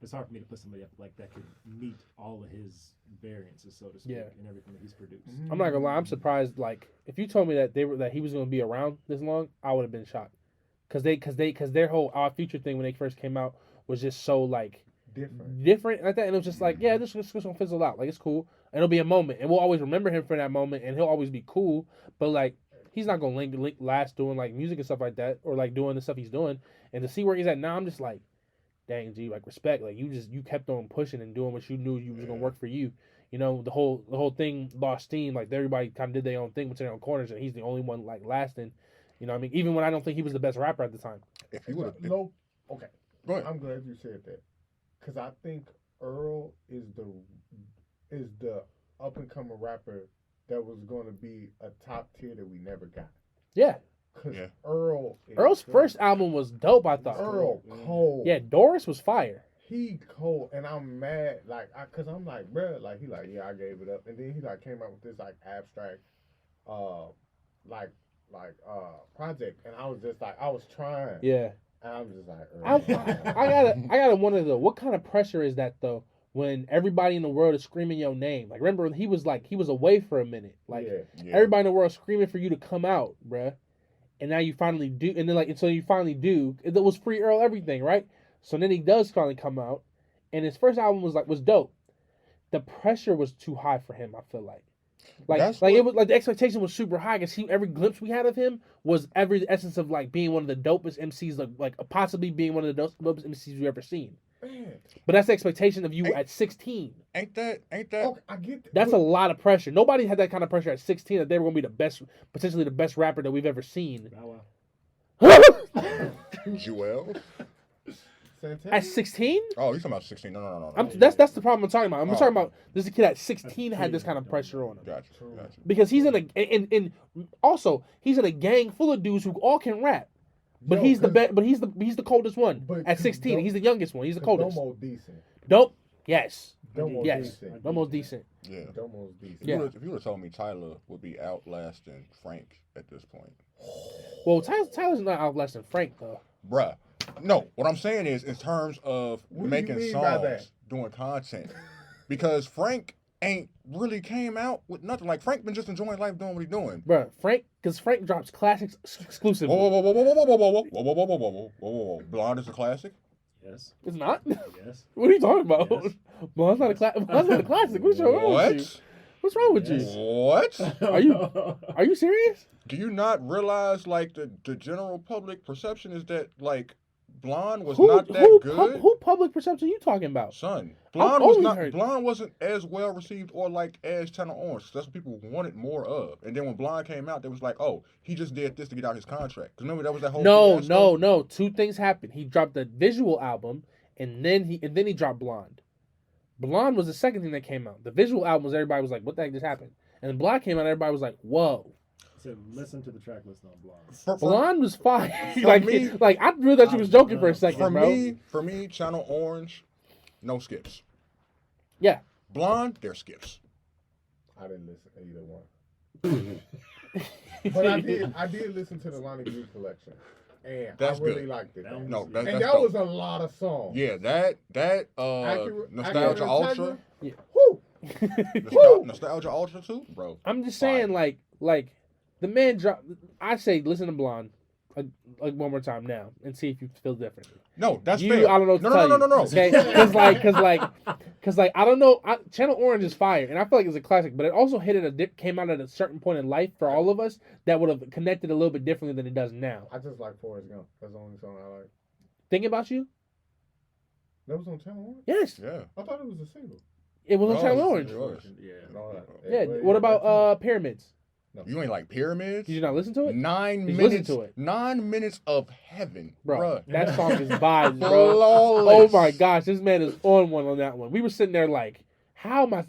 It's hard for me to put somebody up like that could meet all of his variances, so to speak, Yeah. and everything that he's produced. I'm not gonna lie. I'm surprised. Like, if you told me that he was gonna be around this long, I would have been shocked. Cause their whole Our Future thing when they first came out was just so like different like that, and it was just like, yeah, this is gonna fizzle out. Like, it's cool. And it'll be a moment, and we'll always remember him for that moment, and he'll always be cool. But like, he's not gonna last doing like music and stuff like that, or like doing the stuff he's doing. And to see where he's at now, I'm just like, dang, G, like, respect. Like, you kept on pushing and doing what you knew you was gonna work for you. You know, the whole thing lost steam. Like, everybody kind of did their own thing within their own corners, and he's the only one like lasting. You know what I mean? Even when I don't think he was the best rapper at the time. If you would have, No, okay. go ahead. I'm glad you said that, because I think Earl is the up and coming rapper that was going to be a top tier that we never got. Yeah. Because Yeah. Earl's first album was dope, I thought. Earl cold. Yeah, Doris was fire. He cold, and I'm mad, like, cause I'm like, bruh, like, he like, yeah, I gave it up, and then he like came out with this like abstract, project, and I was just like, I was trying, Yeah. and I'm just like, I gotta wonder though, what kind of pressure is that though, when everybody in the world is screaming your name? Like, remember he was away for a minute, like Yeah. everybody in the world screaming for you to come out, bruh. And now you finally do, and then like until you finally do, it was Free Earl everything, right? So then he does finally come out, and his first album was dope. The pressure was too high for him, I feel like. It was like the expectation was super high because every glimpse we had of him was every essence of like being one of the dopest MCs, like possibly being one of the dopest MCs we've ever seen. man, But that's the expectation of you at 16. Ain't that? okay, I get that. That's a lot of pressure. Nobody had that kind of pressure at 16 that they were going to be the best, potentially the best rapper that we've ever seen. Bow Wow. Joel? Santana? At 16? Oh, you're talking about 16? No. That's the problem I'm talking about. I'm Oh. talking about this kid at 16 had this kind of pressure on him. Gotcha. Because he's in and also he's in a gang full of dudes who all can rap. But Yo, he's the 'cause- best. But he's the coldest one But at 16. He's the youngest one. He's the coldest. Domo decent. Dope. Yes. Domo's Yes. decent. Almost decent. Yeah. Domo's decent. Yeah. If you would have told me Tyler would be outlasting Frank at this point, Well, Tyler's not outlasting Frank though. bruh. No, what I'm saying is in terms of What do you making mean by that? songs, doing content, because Frank ain't really came out with nothing. Like Frank been just enjoying life doing what he's doing. Bruh, because Frank drops classics exclusively. Whoa. Blonde is a classic. Yes. It's not. Yes. What are you talking about? Yes. Blonde's not a Blonde's not a classic. What's wrong with you? What? What's wrong with Yes. you? What? Are you serious? Do you not realize like the general public perception is that like Blonde was not that good? Who public perception are you talking about? Son, I've Blonde only Blonde wasn't as well received or like as Channel Orange. That's what people wanted more of. And then when Blonde came out, they was like, oh, he just did this to get out his contract. Because remember that was that whole No. Two things happened. He dropped the visual album, and then he dropped Blonde. Blonde was the second thing that came out. The visual album was everybody was like, what the heck just happened? And then Blonde came out, everybody was like, whoa. So listen to the track list on Blonde. Blonde was fire. For like, me- like I really thought you was joking for a second, For bro. me, Channel Orange, no skips. Yeah. Blonde, there's skips. I didn't listen to either one. But I did listen to the Lonnie Green collection. And That's I really good. liked it. That was- No, And that's that dope. was a lot of songs. Yeah, that Nostalgia Ultra, Woo! Nostalgia Ultra too, bro. I'm just saying, Fire. like the man dropped. I say, listen to Blonde, like one more time now, and see if you feel differently. No, that's You, fair. I don't know what to no, tell no, you. no, no, no. Okay, because I don't know. Channel Orange is fire, and I feel like it's a classic. But it also hit at came out at a certain point in life for all of us that would have connected a little bit differently than it does now. I just like Forrest Gump. That's the only song I like. Thinking about you? That was on Channel Orange? Yes, Yeah. I thought it was a single. it was on No, Channel it's- Orange. it was. Yeah. No, Yeah. but What that's about Pyramids? No. You ain't like Pyramids? Did you not listen to it, 9 Just minutes. listen to it. 9 minutes of heaven, bro? bruh. That song is vibes, bro. Oh Flawless. my gosh, this man is on that one. We were sitting there like, how am I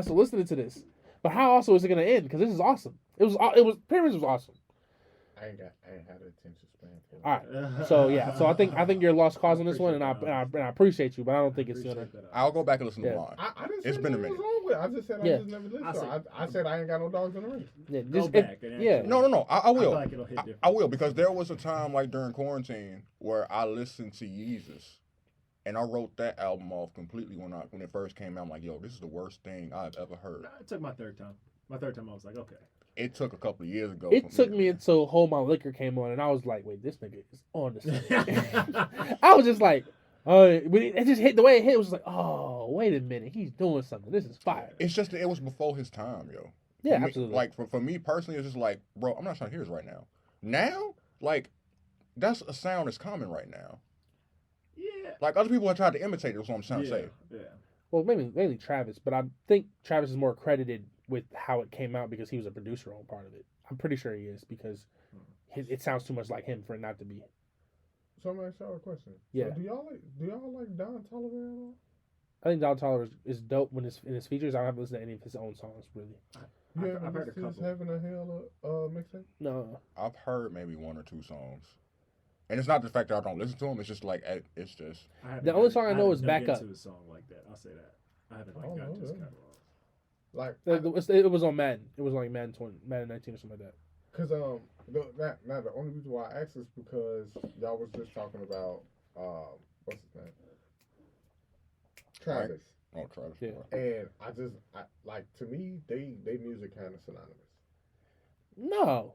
still listening to this? But how also is it gonna end? Because this is awesome. It was Pyramids was awesome. I ain't had an attention span for it. All right, so yeah, so I think you're lost cause on this one, and I appreciate you, but I don't think it's gonna. I'll go back and listen Yeah. to Blonde. I didn't It's say been a nothing minute. was wrong with it. I just said Yeah. I just never listened to it. I said I ain't got no dogs in the ring. Yeah, Go just, back. And yeah. actually- No, I I will. feel like it'll hit different. I will, because there was a time like during quarantine where I listened to Yeezus, and I wrote that album off completely when it first came out. I'm like, yo, this is the worst thing I've ever heard. Nah, it took my third time. My third time, I was like, okay. It took a couple of years ago. It for took me until Hold My Liquor came on, and I was like, wait, this nigga is on the song. I was just like, when it just hit the way it hit, it was like, oh, wait a minute, he's doing something. This is fire. It's just that it was before his time, yo. Yeah, For me- absolutely. Like for me personally, it's just like, bro, I'm not trying to hear this right now. Now, like, that's a sound that's common right now. Yeah. Like other people have tried to imitate it. That's what I'm trying to say. Yeah. Well, mainly Travis, but I think Travis is more credited with how it came out because he was a producer on part of it. I'm pretty sure he is because it sounds too much like him for it not to be. So I'm gonna ask y'all a question. Yeah. So do y'all like Don Toliver at all? I think Don Toliver is dope when in his features. I don't have to listen to any of his own songs really. You I've ever heard a listened to his couple. Heaven or Hell mixtape? No, I've heard maybe 1 or 2 songs, and it's not the fact that I don't listen to them. It's just like it's just I haven't The only really- song I know haven't is dug Back into Up. a song like that. I'll say that. I haven't Oh, gotten to his yeah. catalog. Like, it was on Madden. It was like Madden 19 or something like that. cause the only reason why I asked is because y'all was just talking about what's his name, Travis, Travis. Yeah. and I like, to me they music kind of synonymous. No,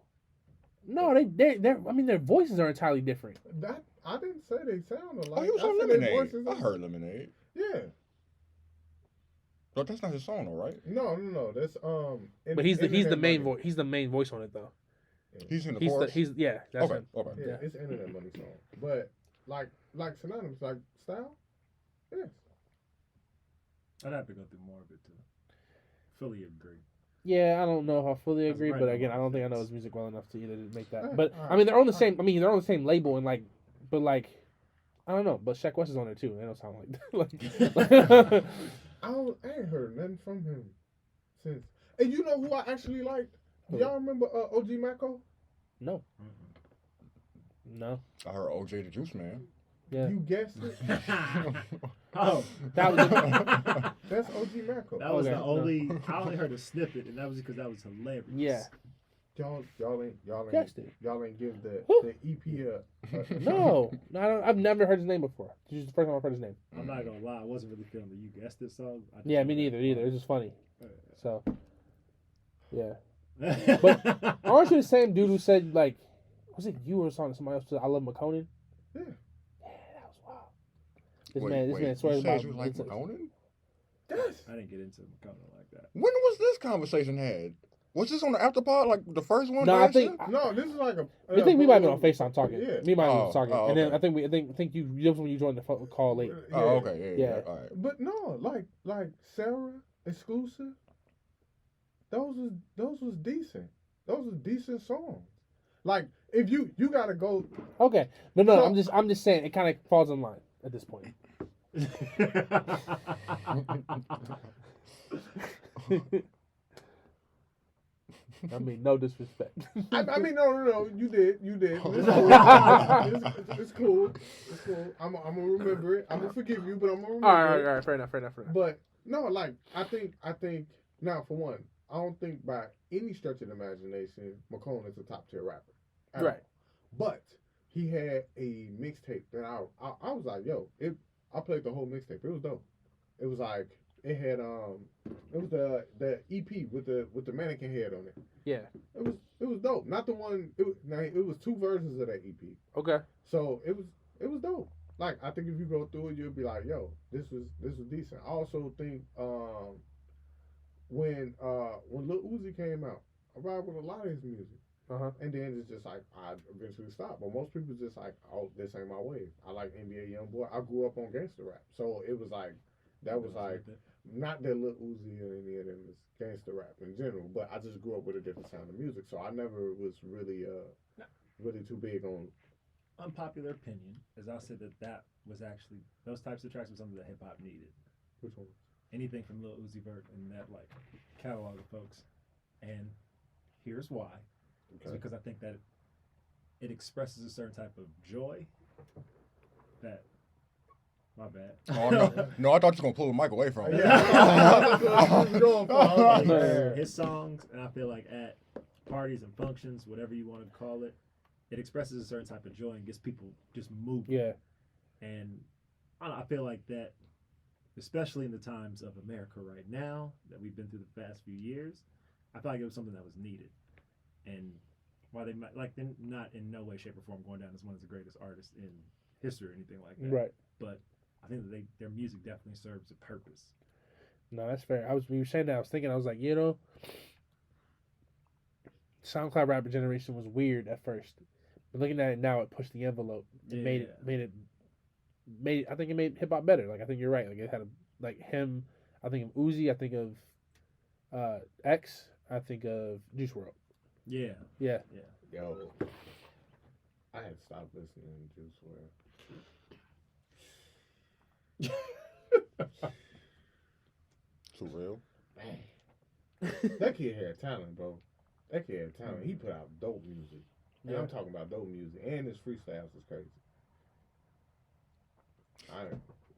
I mean their voices are entirely different. That I didn't say they sound alike. Oh, he was I on said their Lemonade. voices I are- heard Lemonade. Yeah. But that's not his song, though, right? No. That's But he's the Internet main Money. voice. He's the main voice on it though. He's in the That's chorus. that's Okay. him. Okay. Yeah, Yeah. it's Internet Money song. But like synonymous, like style. Yes. I'd have to go through more of it to fully agree. Yeah, I don't know if I fully That's agree, right but on again, my I don't think I know fence. his music well enough to either make that. Alright, But alright, I mean, they're on the alright. same. I mean, they're on the same label, and like, but like, I don't know. But Shaq West is on there too. They don't sound like. I ain't heard nothing from him since. And you know who I actually liked? Who? Y'all remember OG Mako? No, Mm-hmm. no. I heard OJ the Juice Man. Yeah, You guessed it. Oh, that was. That's OG Mako. that was Okay, the no. only. I only heard a snippet, and that was because that was hilarious. Yeah. Y'all ain't Guessed it. y'all ain't give the Who? EP a No, I've never heard his name before. This is the first time I've heard his name. I'm not gonna lie, I wasn't really feeling that you guessed this song. I just Yeah, me heard neither. that Either. It's just funny. part. So, yeah. Aren't you the same dude who said like, was it you or somebody else said I love McConan? Yeah. Yeah, that was wild. This man you swears said about. you was like it's- Conan? Yes. I didn't get into McConnell like that. When was this conversation had? Was this on the Afterpod, like the first one? No, I last think year? No, this is like a. I think we might have been on FaceTime talking. Yeah. Me might have Oh, been talking, oh, and then okay. I think you that was when you joined the call late. Oh, okay. Yeah. Yeah. All right. But no, like Sarah exclusive. Those was decent. Those was decent songs. Like if you gotta go. Okay, but no, So- I'm just saying it kind of falls in line at this point. I mean, no disrespect. I mean, no. You did. It's cool. It's cool. I'm gonna remember it. I'm gonna forgive you, but I'm gonna remember it. All right. Fair enough. But no, like I think now for one, I don't think by any stretch of the imagination, McCone is a top tier rapper. Right. But he had a mixtape that I was like, yo, I played the whole mixtape. It was dope. It was like it had it was the EP with the mannequin head on it. Yeah. It was dope. Not the one. It was 2 versions of that EP. Okay. So it was dope. Like I think if you go through it, you'll be like, yo, this was decent. I also think when Lil Uzi came out, I ride with a lot of his music. And then it's just like I eventually stopped. But most people just like, oh, this ain't my wave. I like NBA YoungBoy. I grew up on gangster rap, so it was like that was like not that Lil Uzi or any of them is gangster rap in general, but I just grew up with a different sound of music, so I never was really too big on. Unpopular opinion, as I said that was actually those types of tracks were something that hip hop needed. Which one? Anything from Lil Uzi Vert and that like catalog of folks, and here's why. It's because I think that it expresses a certain type of joy that. My bad. Oh, no, I thought you were going to pull the mic away from him. His songs, and I feel like at parties and functions, whatever you want to call it, it expresses a certain type of joy and gets people just moving. Yeah. And I feel like that, especially in the times of America right now, that we've been through the past few years, I feel like it was something that was needed. And while they might, like, they're not in no way, shape, or form going down as one of the greatest artists in history or anything like that. Right. But I think that their music definitely serves a purpose. No, that's fair. When you were saying that, I was thinking, I was like, SoundCloud rapper generation was weird at first, but looking at it now, it pushed the envelope. It made it. I think it made hip hop better. Like I think you're right. Like it had him. I think of Uzi. I think of X. I think of Juice WRLD. Yeah. Yo, I had stopped listening to Juice WRLD. Too real. Man. That kid had talent, bro. That kid had talent. He put out dope music. And I'm talking about dope music. And his freestyles is crazy.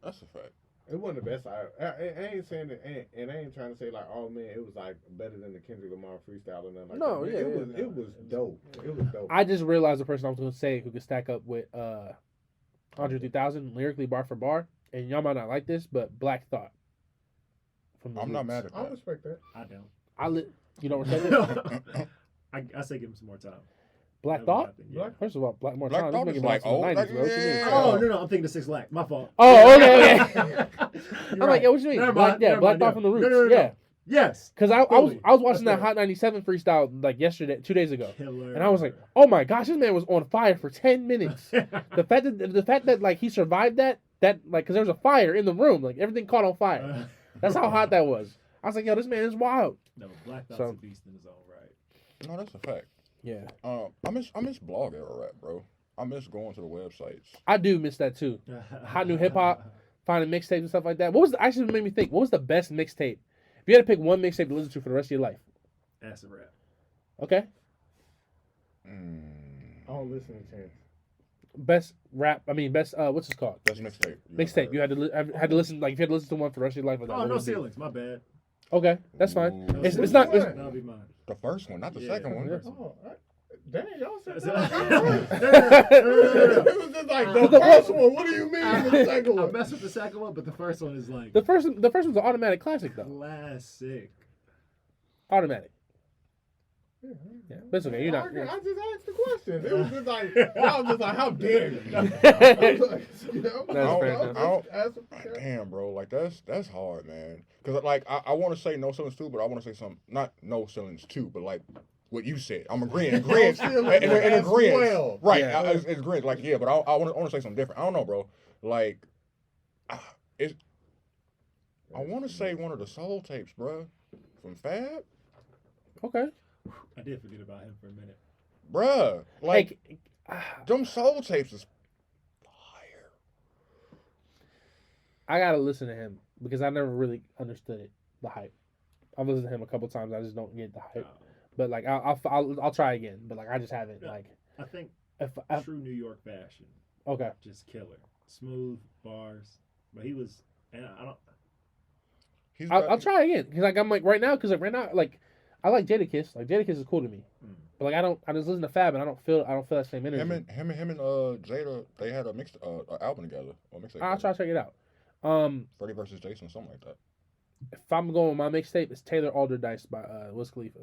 That's a fact. It wasn't the best. I ain't saying that, and I ain't trying to say like, oh man, it was like better than the Kendrick Lamar freestyle or nothing like that. Yeah, it was dope. It was dope. I just realized the person I was going to say who could stack up with Andre 3000 lyrically bar for bar, and y'all might not like this, but Black Thought. I'm not mad at that. I respect that. I don't. You don't respect it? I say give him some more time. Black Thought? Yeah. First of all, Black more Black time. Thought This is nigga like from the old. 90s, bro. What you mean? Oh, no, I'm thinking the 6 Lack. My fault. Oh, okay. I'm right. like, yo, what you mean? Never Black mind, Thought from the Roots. No. Yeah. Yes. Because I was watching That's that Hot 97 freestyle like yesterday, 2 days ago. Killer. And I was like, oh my gosh, this man was on fire for 10 minutes. the fact that like he survived that like, because there was a fire in the room, like everything caught on fire. That's how hot that was. I was like, yo, this man is wild. No, Black Thought's a beast in his own right. No, that's a fact. Yeah. I miss blog era rap, bro. I miss going to the websites. I do miss that too. Hot new hip hop, finding mixtapes and stuff like that. What was actually made me think? What was the best mixtape? If you had to pick one mixtape to listen to for the rest of your life. Acid rap. Okay. I don't listen to Chance. Best rap. I mean, best. What's it called? That's mixtape. Mixtape. You had to listen. Like if you had to listen to one for the rest of your life. Like that, Oh, what No would it be? Ceilings. My bad. Okay, that's fine. Ooh. It's Which not. one? That'll be mine. The first one, not the Yeah. second one. Oh, dang, y'all said No, that. no. It was just like the first one. What do you mean the second I one? messed with the second one, but the first one is like The first one's an automatic classic though. classic. Automatic. Yeah, but it's okay. You're not. I just asked the question. It was just like, I was just like, how dare you? That's fair enough. Damn, bro, like that's hard, man. Cause like I want to say no ceilings too, but I want to say something. Not no ceilings too, but like what you said. I'm agreeing, No ceilings as agreeing. well. Right, Yeah. it's agreeing. Like yeah, but I want to say something different. I don't know, bro. Like, I want to say one of the soul tapes, bro, from Fab, Okay. I did forget about him for a minute. bruh. Like Like, them soul tapes is fire. I gotta listen to him because I never really understood it. The hype. I've listened to him a couple times. I just don't get the hype. but like I'll try again. But like I just haven't Yeah. like I think if true New York fashion, okay. just killer, smooth bars. But he was, and I don't. He's I'll try again because like I'm like right now like I like Jadakiss. Like Jadakiss is cool to me, Mm. but like I just listen to Fab and I don't feel that same energy. him and Jada, they had a mixed album together or mixtape. I'll try to check it out. Freddie versus Jason, something like that. If I'm going with my mixtape, it's Taylor Alderdice by Wiz Khalifa.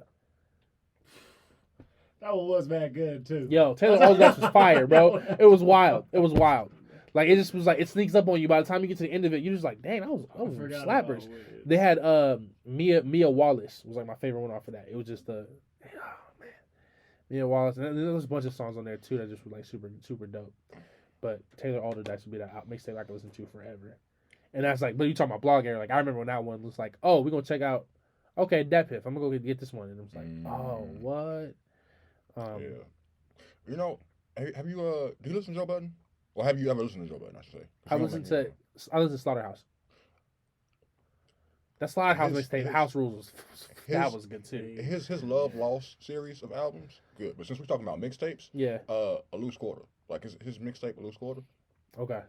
That one was bad good too. Yo, Taylor Alderdice was fire, bro. It was wild. It was wild. Like it just was like it sneaks up on you. By the time you get to the end of it, you're just like, dang, I was slappers. They had Mia Wallace was like my favorite one off of that. It was just oh man, Mia Wallace, and there was a bunch of songs on there too that just were like super dope. But Taylor Alderdice would be that mixtape I could listen to forever. And that's like, but you talking about blog era? Like I remember when that one was like, oh, we're gonna check out, okay, Depiff. I'm gonna go get this one, and I was like, oh, what? Yeah. You know, have you do you listen to Joe Budden? Or have you ever listened to Joe Budden? I should say. I listen to Slaughterhouse. That Slaughterhouse mixtape, House Rules, that was good too. His Love Lost series of albums, good. But since we're talking about mixtapes, Yeah. A Loose Quarter, like his mixtape, A Loose Quarter. Okay.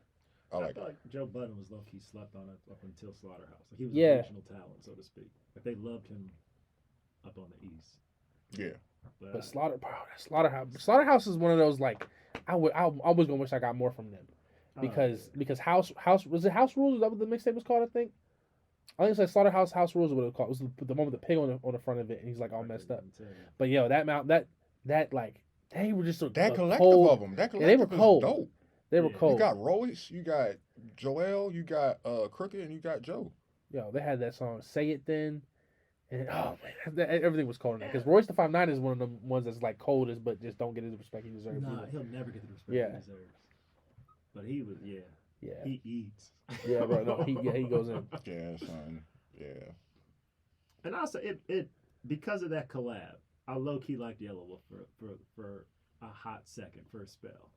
I like feel like Joe Budden was low key slept on it up until Slaughterhouse. Like he was Yeah. a regional talent, so to speak. Like they loved him up on the east. Yeah. But Slaughterhouse is one of those like I was gonna wish I got more from them because House was it House Rules? Is that what the mixtape was called? I think it's like Slaughterhouse House Rules. What it was called? It was the one with the pig on the front of it, and he's like all messed up. But yo, that like they were just that collective cold, of them. That collective they were cold. is dope. They were Yeah. cold. You got Royce, you got Joel, you got Crooked, and you got Joe. Yo, they had that song "Say It Then," and everything was cold in that because Royce the 5'9" is one of the ones that's like coldest, but just don't get the respect he deserves. Nah, either. he'll never get the respect Yeah. he deserves. But he was, Yeah, he eats. yeah, bro. No, he goes in. Yeah, son. Yeah. And also, it because of that collab, I low key liked Yellow Wolf for a hot second, for a spell.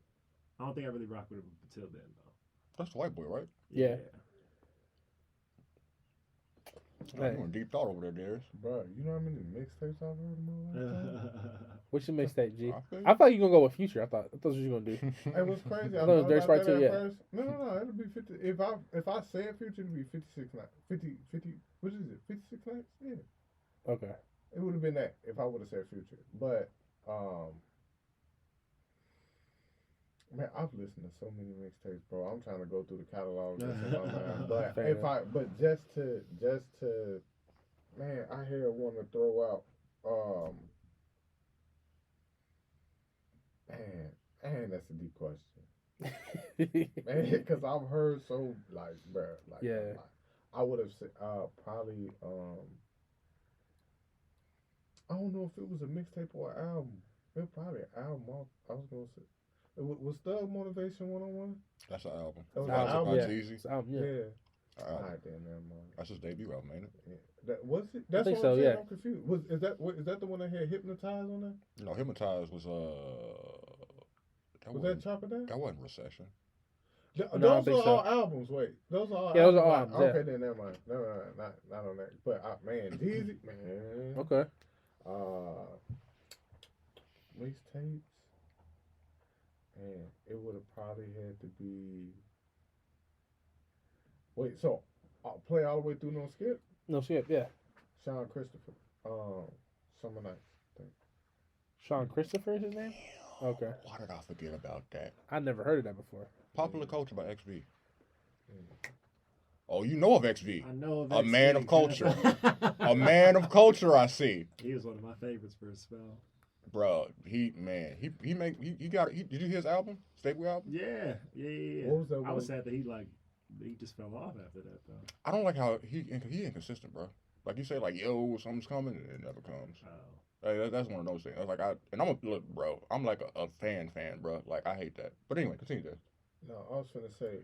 I don't think I really rocked with him until then, though. That's the white boy, right? Yeah. Oh, you went deep thought over there, Darius. Bro, you know how many mixtapes I've heard in my lifetime? What's your mixtape, G? Okay. I thought you were gonna go with Future. I thought what you were gonna do. It was crazy. I No, thought Dirty about Sprite that too, at yeah. first. No. It'll be 50. If I said Future, it'd be 56 nights. 50. What is it? 56 nights? Yeah. Okay. It would have been that if I would have said Future. But man, I've listened to so many mixtapes, bro. I'm trying to go through the catalog. But but just to man, I hear one to throw out. Man, that's a deep question. Man, because I've heard so like, bro, like, Yeah. I would have said probably I don't know if it was a mixtape or an album. It was probably an album. I was gonna say, was Thug Motivation 101? That's an album. That was Album, an album. yeah. Jeezy. It's album, yeah. Yeah. Album. Alright, then never mind. That's his debut album, ain't it? Yeah. That was it. That's think what so, I'm saying. yeah. I'm confused. Is that the one that had Hypnotized on there? No, Hypnotized was Was that Chopper Down? that wasn't Recession. No, I don't Those think are so. all albums. Wait, those are all Yeah, those are all albums. albums, yeah. Okay, then never mind. No, not on that. But man, Jeezy, man. Okay. Mixtapes. Man, it would have probably had to be. Wait, so I'll play all the way through, no skip. No skip. Yeah. Sean Christopher. Summer Nights. Sean Christopher is his name. Okay. Why did I forget about that? I never heard of that before. Popular Culture by XV. Oh, you know of XV. I know of A man of XP. culture. A man of culture, I see. He was one of my favorites for a spell. Bro, he got did you hear his album? Staple album? Yeah. What was that I was one? sad that he just fell off after that though. I don't like how he inconsistent, bro. Like you say, like, yo, something's coming, and it never comes. Oh. Like, that's one of those things. Look, bro. I'm like a fan, bro. Like I hate that. But anyway, continue this. No, I was gonna say,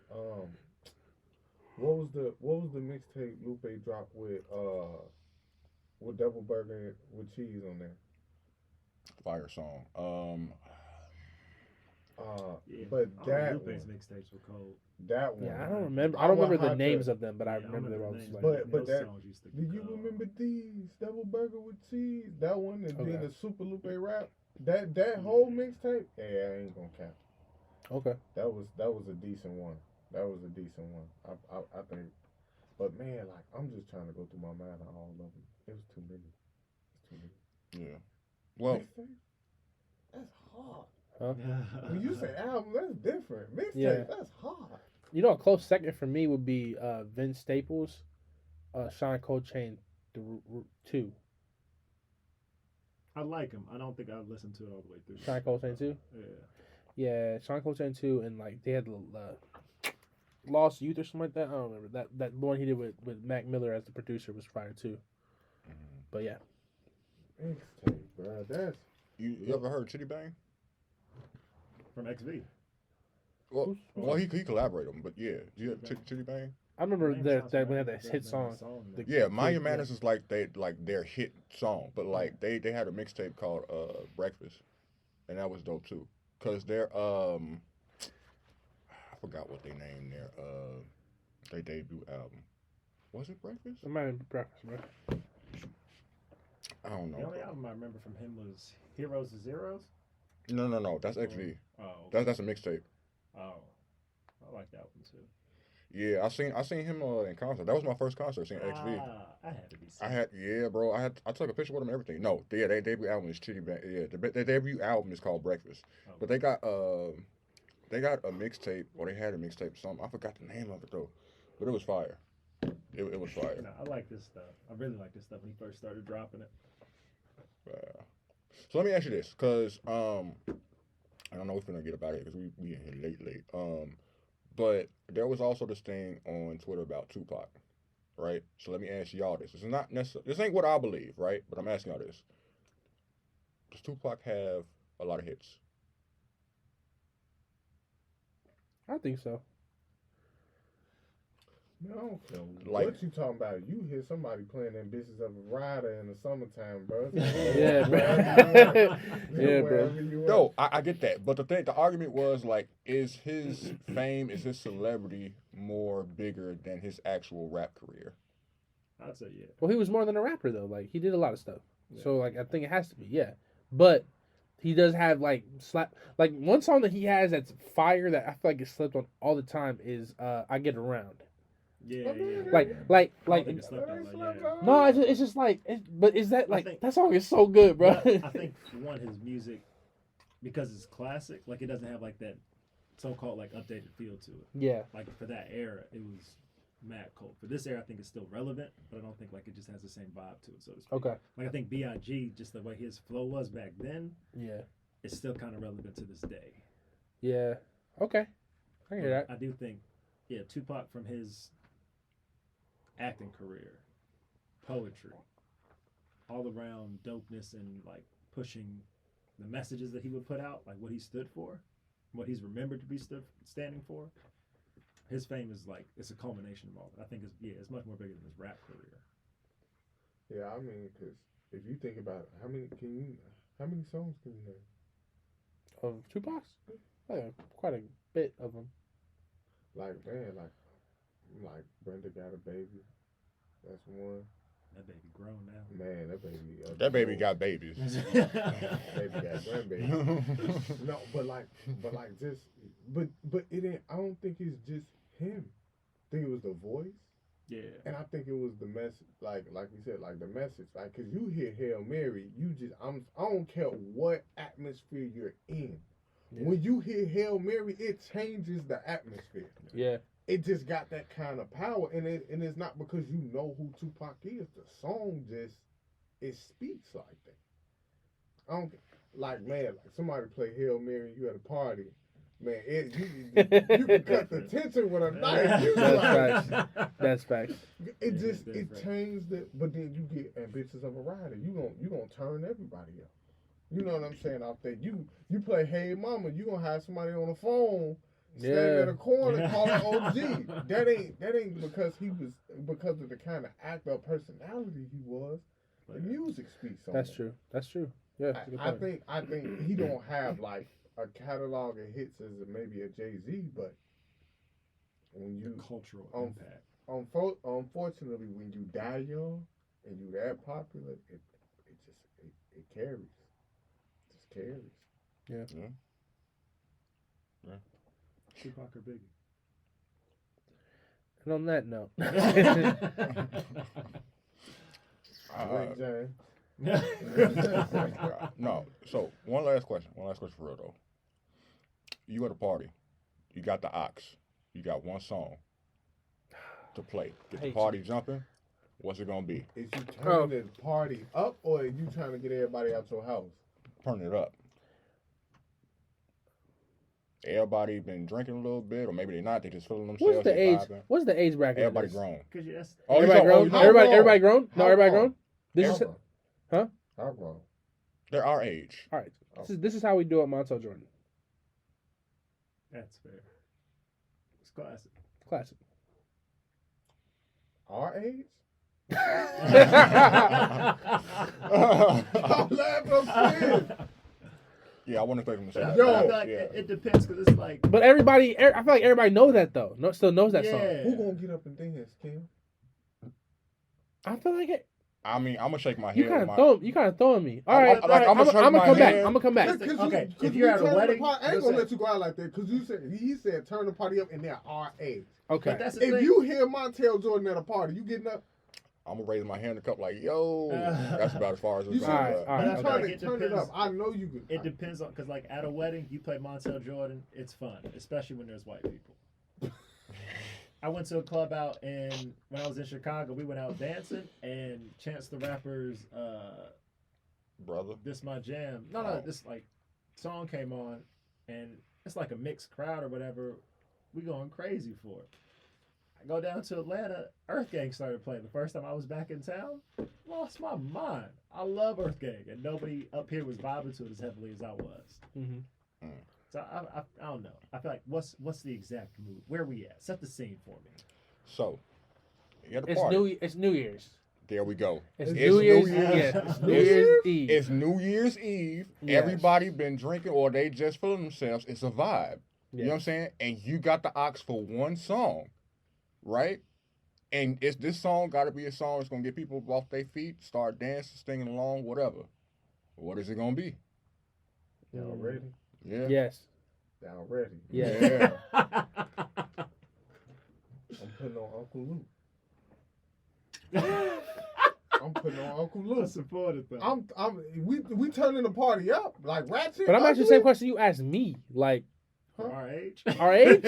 what was the mixtape Lupe dropped with double burger with cheese on there? Fire song. Yeah. But that Lupe's one, mixtapes were cold. that one. Yeah, I don't remember. I I don't would remember the have names to- of them, but I Yeah, remember they were all the just names, like. But those that- songs used to Do you go. remember these double burger with cheese? That one, and Okay. then the Super Lupe rap. That whole mixtape. Yeah, I ain't gonna cap. Okay. That was a decent one. That was a decent one. I think. But man, like I'm just trying to go through my mind on all of them. It was too many. It's too many. Yeah. Well, Mixtape? That's hard. Huh? When you say album, that's different. Mixtape, Yeah. that's hard. You know, a close second for me would be Vince Staples, Sean Coltrane 2. I like him. I don't think I've listened to it all the way through. Sean Coltrane 2? Yeah. Yeah, Sean Coltrane 2, and like they had the Lost Youth or something like that. I don't remember. That one he did with Mac Miller as the producer was fire too. But yeah. Mixtape, bro. That's you ever heard Chitty Bang? From XV. Well, he collaborated them, but yeah, you Chitty Bang? I remember Name that sounds when they familiar. had that hit song. The- Yeah, Mind Your yeah. Manners is like their hit song, but like they had a mixtape called Breakfast, and that was dope too, cause they're I forgot what they named their debut album. Was it Breakfast? It might have been Breakfast, bro. I don't The know. only album I remember from him was Heroes to Zeros. No, that's XV. Oh, okay. That's a mixtape. Oh, I like that one too. Yeah, I seen him in concert. That was my first concert. Seeing XV. I had to be. Sick. Bro. I took a picture with him and everything. No, yeah, their debut album is Chitty Bang. Yeah, their debut album is called Breakfast. Oh. But they got a mixtape, or they had a mixtape. Something I forgot the name of it though, but it was fire. It was fire. No, I like this stuff. I really like this stuff when he first started dropping it. So let me ask you this, cause I don't know if we're gonna get about it because we in here late. But there was also this thing on Twitter about Tupac, right? So let me ask y'all this. This is not necessarily, this ain't what I believe, right? But I'm asking y'all this. Does Tupac have a lot of hits? I think so. Man, I don't care Like- what you talking about. You hear somebody playing them bitches of a rider in the summertime, bro. Yeah, bro. Yeah, bro. Wherever you at. No, I get that. But the argument was like, is his fame, is his celebrity more bigger than his actual rap career? I'd say yeah. Well, he was more than a rapper though. Like he did a lot of stuff. Yeah. So like I think it has to be, yeah. But he does have like one song that he has that's fire that I feel like gets slept on all the time is I Get Around. Yeah, yeah. Like I don't think it's slept on, like, yeah. no, it's just like but is that I like think- that song is so good, bro. But I think one, his music, because it's classic, like it doesn't have like that so-called like updated feel to it. Yeah. Like for that era, it was mad cold. For this era, I think it's still relevant, but I don't think like it just has the same vibe to it, so to speak. Okay. Like I think B.I.G., just the way his flow was back then, Yeah. it's still kind of relevant to this day. Yeah. Okay. I hear that. I do think, yeah, Tupac from his acting career, poetry, all around dopeness and like pushing the messages that he would put out, like what he stood for, what he's remembered to be standing for. His fame is like, it's a culmination of all that. I think it's much more bigger than his rap career. Yeah, I mean, because if you think about it, how many songs can you name? Of Tupac's? Quite a bit of them. Like, man, like Brenda Got a Baby. That's one. That baby grown now. Man, That baby got babies. baby got grandbaby. No, but it ain't. I don't think it's just him. I think it was the voice, Yeah. and I think it was the message. Like we said, like the message. Like, cause you hear Hail Mary, I don't care what atmosphere you're in. Yeah. When you hear Hail Mary, it changes the atmosphere. Yeah. It just got that kind of power, and it's not because you know who Tupac is. The song just it speaks like that. I don't like somebody play Hail Mary, you at a party, man. You can cut the tension with a knife. You That's like, facts. That's facts. it Yeah, just that's it right. changed it, but then you get ambitious of a rider. You gonna turn everybody up. You know what I'm saying out there. You play Hey Mama, you gonna have somebody on the phone. Standing in a corner calling OG. That ain't because because of the kind of actor or personality he was. The music speaks on That's that. true. That's true. Yeah. That's a good I point. think he don't have like a catalog of hits as maybe a Jay-Z, but when The you cultural um, impact. unfortunately when you die young and you that popular, it carries. It just carries. Tupac or Biggie? And on that note, Rick James. No. So one last question. One last question for real though. You at a party. You got the ox. You got one song to play. Get the Hate party jumping. What's it gonna be? Is you turning the party up or are you trying to get everybody out your house? Turn it up. Everybody been drinking a little bit, or maybe they not. They just feeling themselves. what's the they age? vibing. What's the age bracket? of Everybody this? grown. Because yes, Oh, you Everybody talk- grown. you how talk- grown? Everybody grown. No, How everybody grown? grown. This is How huh? How grown? They're our age. All right. This is how we do it, Montel Jordan. that's fair. It's classic. Classic. Our age? Yeah, I'm laughing, I'm serious. I wouldn't expect them to say that. Yo. I feel like Yeah. it depends because it's like But everybody, I feel like everybody knows that though. No, still knows that song. yeah. Who gonna get up and dance, Kim? I feel like it. I mean, I'm gonna shake my You head. kind my- of throwing me. All right, I'm all right. I'm gonna shake gonna my come back. head. I'm gonna come back. Cause- Okay, if we you're at a turning the wedding, party- I ain't you'll gonna say- let you go out like that because he said turn the party up and they're our age. Okay. But that's the If thing. you hear Montel Jordan at a party, you getting up. I'm gonna raise my hand in the cup like, yo. That's about as far as You it's said, All right, going. all right. you okay. turn Like, it, it turn it depends. up. I know you could. It depends on because like at a wedding you play Montel Jordan, it's fun, especially when there's white people. I went to a club out and when I was in Chicago, we went out dancing and Chance the Rapper's Brother. "This My Jam." No, Oh. this like song came on and it's like a mixed crowd or whatever. We going crazy for it. I go down to Atlanta, Earth Gang started playing. The first time I was back in town, lost my mind. I love Earth Gang, and nobody up here was vibing to it as heavily as I was. Mm-hmm. So I don't know. I feel like what's the exact mood? Where we at? Set the scene for me. So, you at the It's party. It's New Year's. There we go. It's It's New Year's. New Year's. Yeah, it's New It's- Year's Eve. It's New Year's Eve. Yes. Everybody been drinking or they just feeling themselves. It's a vibe. You know what I'm Yes. saying? And you got the ox for one song, right? And it's this song got to be a song that's gonna get people off their feet, start dancing, singing along, whatever. What is it gonna be? Y'all ready? Yeah. Yes. Y'all ready? Yeah. I'm putting on Uncle Luke. I'm putting on Uncle I Luke. supported that. We turning the party up like ratchet. But I'm asking the ugly. same question you asked me. Like, For our age. our age?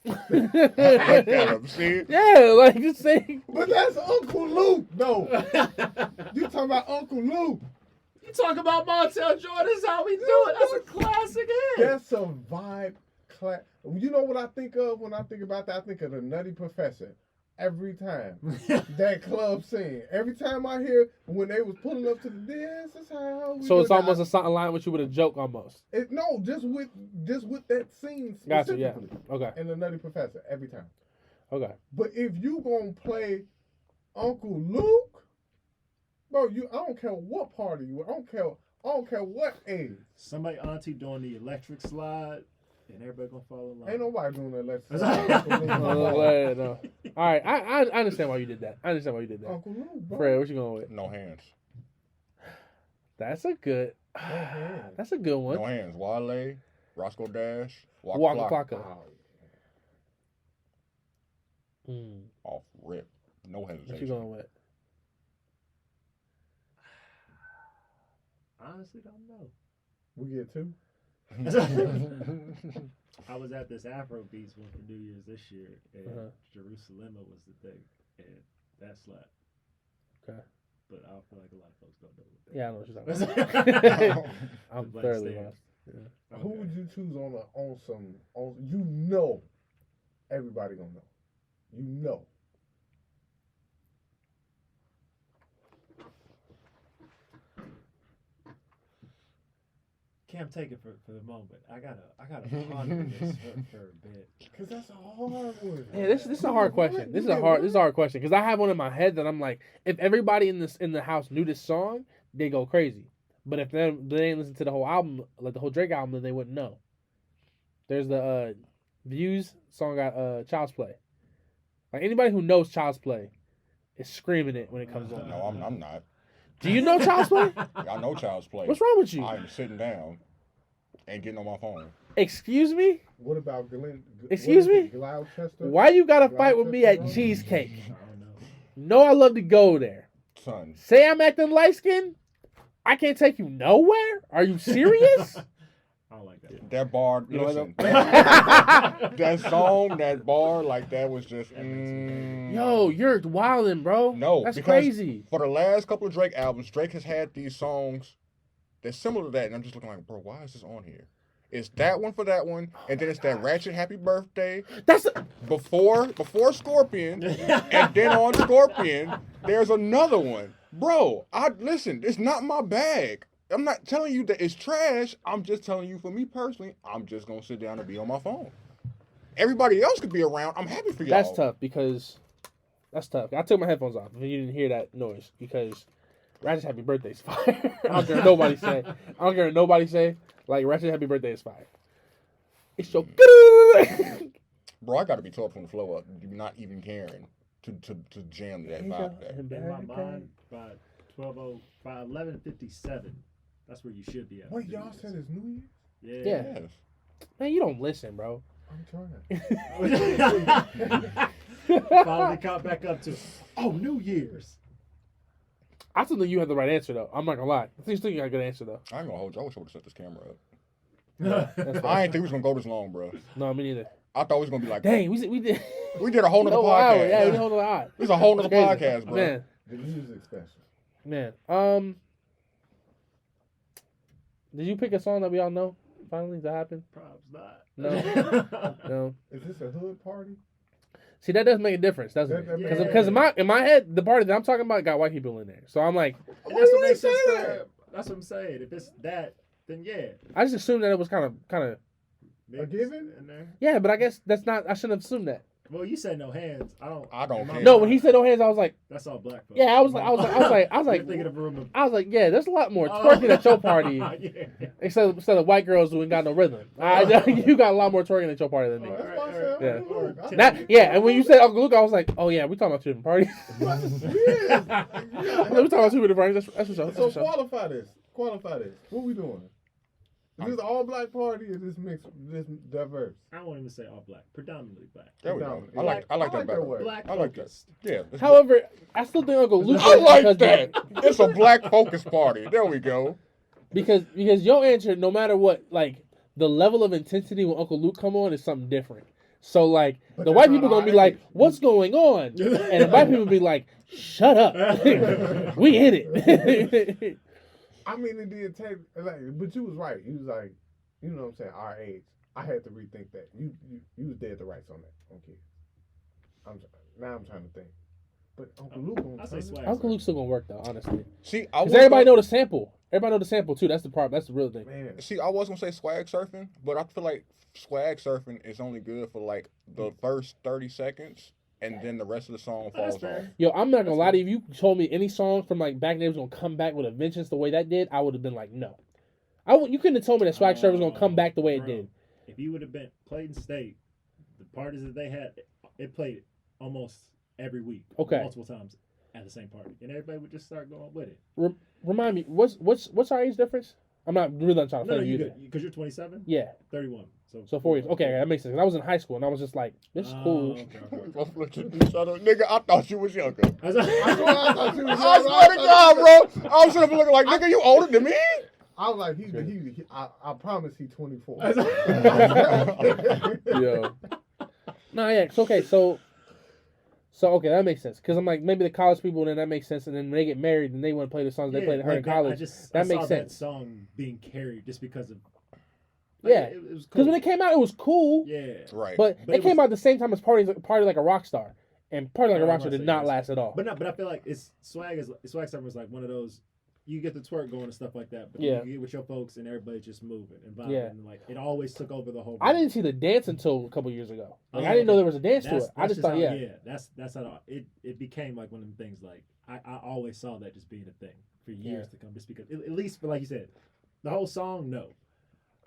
Look at him, see? Yeah, like just saying. But that's Uncle Luke, though. You talking about Uncle Luke? You talk about Montel Jordan, that's how we do it. That's a classic hit. That's a vibe. You know what I think of when I think about that? I think of the Nutty Professor. Every time that club scene, every time I hear when they was pulling up to the this is how we So do it's that. almost a song line with you with a joke almost. No, just with that scene Gotcha, yeah. specifically. Okay. And the Nutty Professor every time. Okay. But if you gonna play Uncle Luke, bro, I don't care what party you. I don't care what age. Somebody auntie doing the electric slide, and everybody gonna fall in line. Ain't nobody doing that. Let's No. All right. I understand why you did that. Uncle Luke, bro. Fred, what you going with? No hands. That's a good. hands. That's a good one. No hands. Wale, Roscoe Dash, Waka Flocka. Flocka. Oh, Mm. Off rip. No What you hesitation. going with? Honestly, don't know. we get two. I was at this Afro Beats one for New Year's this year, and Uh-huh. Jerusalem was the thing, and that slapped. Okay. But I feel like a lot of folks don't know what that Yeah, I know what you're talking about. I'm Blank thoroughly stare. lost. Yeah. Who would you choose on you know everybody gonna know. You know. Can't take it for the moment. I gotta ponder this for a bit. Cause that's a hard one. Yeah, this is a hard question. This is a hard question because I have one in my head that I'm like, if everybody in the house knew this song, they go crazy. But if they didn't listen to the whole album, like the whole Drake album, then they wouldn't know. There's the Views song got Child's Play. Like anybody who knows Child's Play is screaming it when it comes on. No, I'm not. Do you know Child's Play? I know Child's Play. What's wrong with you? I'm sitting down and getting on my phone. Excuse me? What about Glenn? Excuse me? Gloucester? Why you gotta fight with me at Cheesecake? No, I love to go there. Son. Say I'm acting light skinned, I can't take you nowhere? Are you serious? I don't like that. That bar, You know what listen. I That song, that bar, like that was just. Yo, you're wildin', bro. No, that's because crazy. For the last couple of Drake albums, Drake has had these songs that's similar to that, and I'm just looking like, bro, why is this on here? It's that one for that one, and then it's that Ratchet Happy Birthday That's before Scorpion, and then on Scorpion, there's another one. Bro, listen, it's not my bag. I'm not telling you that it's trash. I'm just telling you, for me personally, I'm just gonna sit down and be on my phone. Everybody else could be around. I'm happy for y'all. That's tough because I took my headphones off if you didn't hear that noise because Ratchet Happy Birthday is fire. I don't care what nobody say. Like Ratchet Happy Birthday is fire. It's so good. Bro, I gotta be told from the flow up. You're not even caring to jam that vibe. In my mind, by 11:57, that's where you should be at. Wait, y'all said it's New Year's? Yeah. Yes. Man, you don't listen, bro. I'm trying. Finally caught back up to, New Year's. I still think you have the right answer though. I'm not gonna lie. I think you got a good answer though. I ain't gonna hold you. I wish I would have set this camera up. That's fine. I ain't think we was gonna go this long, bro. No, me neither. I thought we was gonna be like, Dang, we did. we did a whole nother No hour. podcast. Yeah, we did a whole nother hour. This is a whole nother Crazy. podcast, bro. Man, The music special. man. Did you pick a song that we all know? Finally, does that happen? Probs not. No. No. Is this a hood party? See, that does make a difference, doesn't it? That Yeah. Because in my head, the party that I'm talking about got white people in there. So I'm like, And that's what makes say sense. that? That's what I'm saying. If it's that, then yeah. I just assumed that it was kind of. Maybe given? in there. Yeah, but I guess that's not. I shouldn't have assumed that. Well, you said no hands. I don't care. No, when he said no hands, I was like, that's all black folks. yeah, I was like, You're thinking of a room of. I was like, yeah, there's a lot more twerking at your party Yeah. instead of white girls who ain't got no rhythm. You got a lot more twerking at your party than me. That's Alright, why I said, yeah. look, I- That, yeah, and when you said Uncle Luke, I was like, oh yeah, we talking about two different parties. Yeah. We talking about two different parties. That's for sure. That's So for sure. qualify this. What we doing? Is this all black party or is this mixed, this diverse? I won't even say all black. Predominantly black. There we go. Predominantly. I like that better. word. Black I like that. focused. Yeah. However, I still think Uncle Luke. I like because- that. It's a black focus party. There we go. Because your answer, no matter what, like the level of intensity when Uncle Luke come on is something different. So like But the that's white not people gonna be our like, age. "What's going on?" And the white people be like, "Shut up, we in it." I mean, it did take, like, but you was right. You was like, you know what I'm saying, our age. I had to rethink that. You was dead to rights on that. Okay. Now I'm trying to think. But Uncle Luke on I say swag. Uncle Luke's still gonna work though, honestly. See, I Because was everybody gonna, know the sample. Everybody know the sample too. That's the part. That's the real thing. Man. See, I was gonna say swag surfing, but I feel like swag surfing is only good for like the first 30 seconds, and then the rest of the song That's falls off. fair. Yo, I'm not gonna lie to you. If you told me any song from like back then was gonna come back with a vengeance the way that did, I would have been like, no. You couldn't have told me that Swag Surfer was gonna come back the way it Bro, did. If you would have been Clayton State, the parties that they had, it played almost every week, Okay. multiple times at the same party, and everybody would just start going with it. Remind me, what's our age difference? I'm not really not trying to No, play you you. good because you're 27, Yeah, 31. so 4 years. Okay, that makes sense. I was in high school and I was just like, this is cool. Okay. Nigga, I thought you was younger. I thought you was I swear to God, bro. I was sitting up looking like, nigga, you older than me? I was like, I promise he's 24. Yo. No, yeah. So, okay, so okay, that makes sense. Because I'm like, maybe the college people, then that makes sense. And then when they get married, then they want to play the songs they played in her in college. That makes saw sense. That song being carried just because of. Yeah. it was Because cool. when it came out, it was cool. Yeah, Right. But But it it came was- out at the same time as Party Like a Rock Star. And Party Like a No, I'm Rock Star not did saying not yes. last at all. But I feel like Swag Summer is like one of those. You get the twerk going and stuff like that, but Yeah. you get with your folks and everybody's just moving and vibing. Yeah. And like it always took over the whole. I didn't see the dance until a couple years ago. Like, Oh, I didn't know okay. there was a dance to it. I just thought, how, yeah. that's how it became like one of them things. Like I always saw that just being a thing. for years to come, just because at least, like you said, the whole song, no.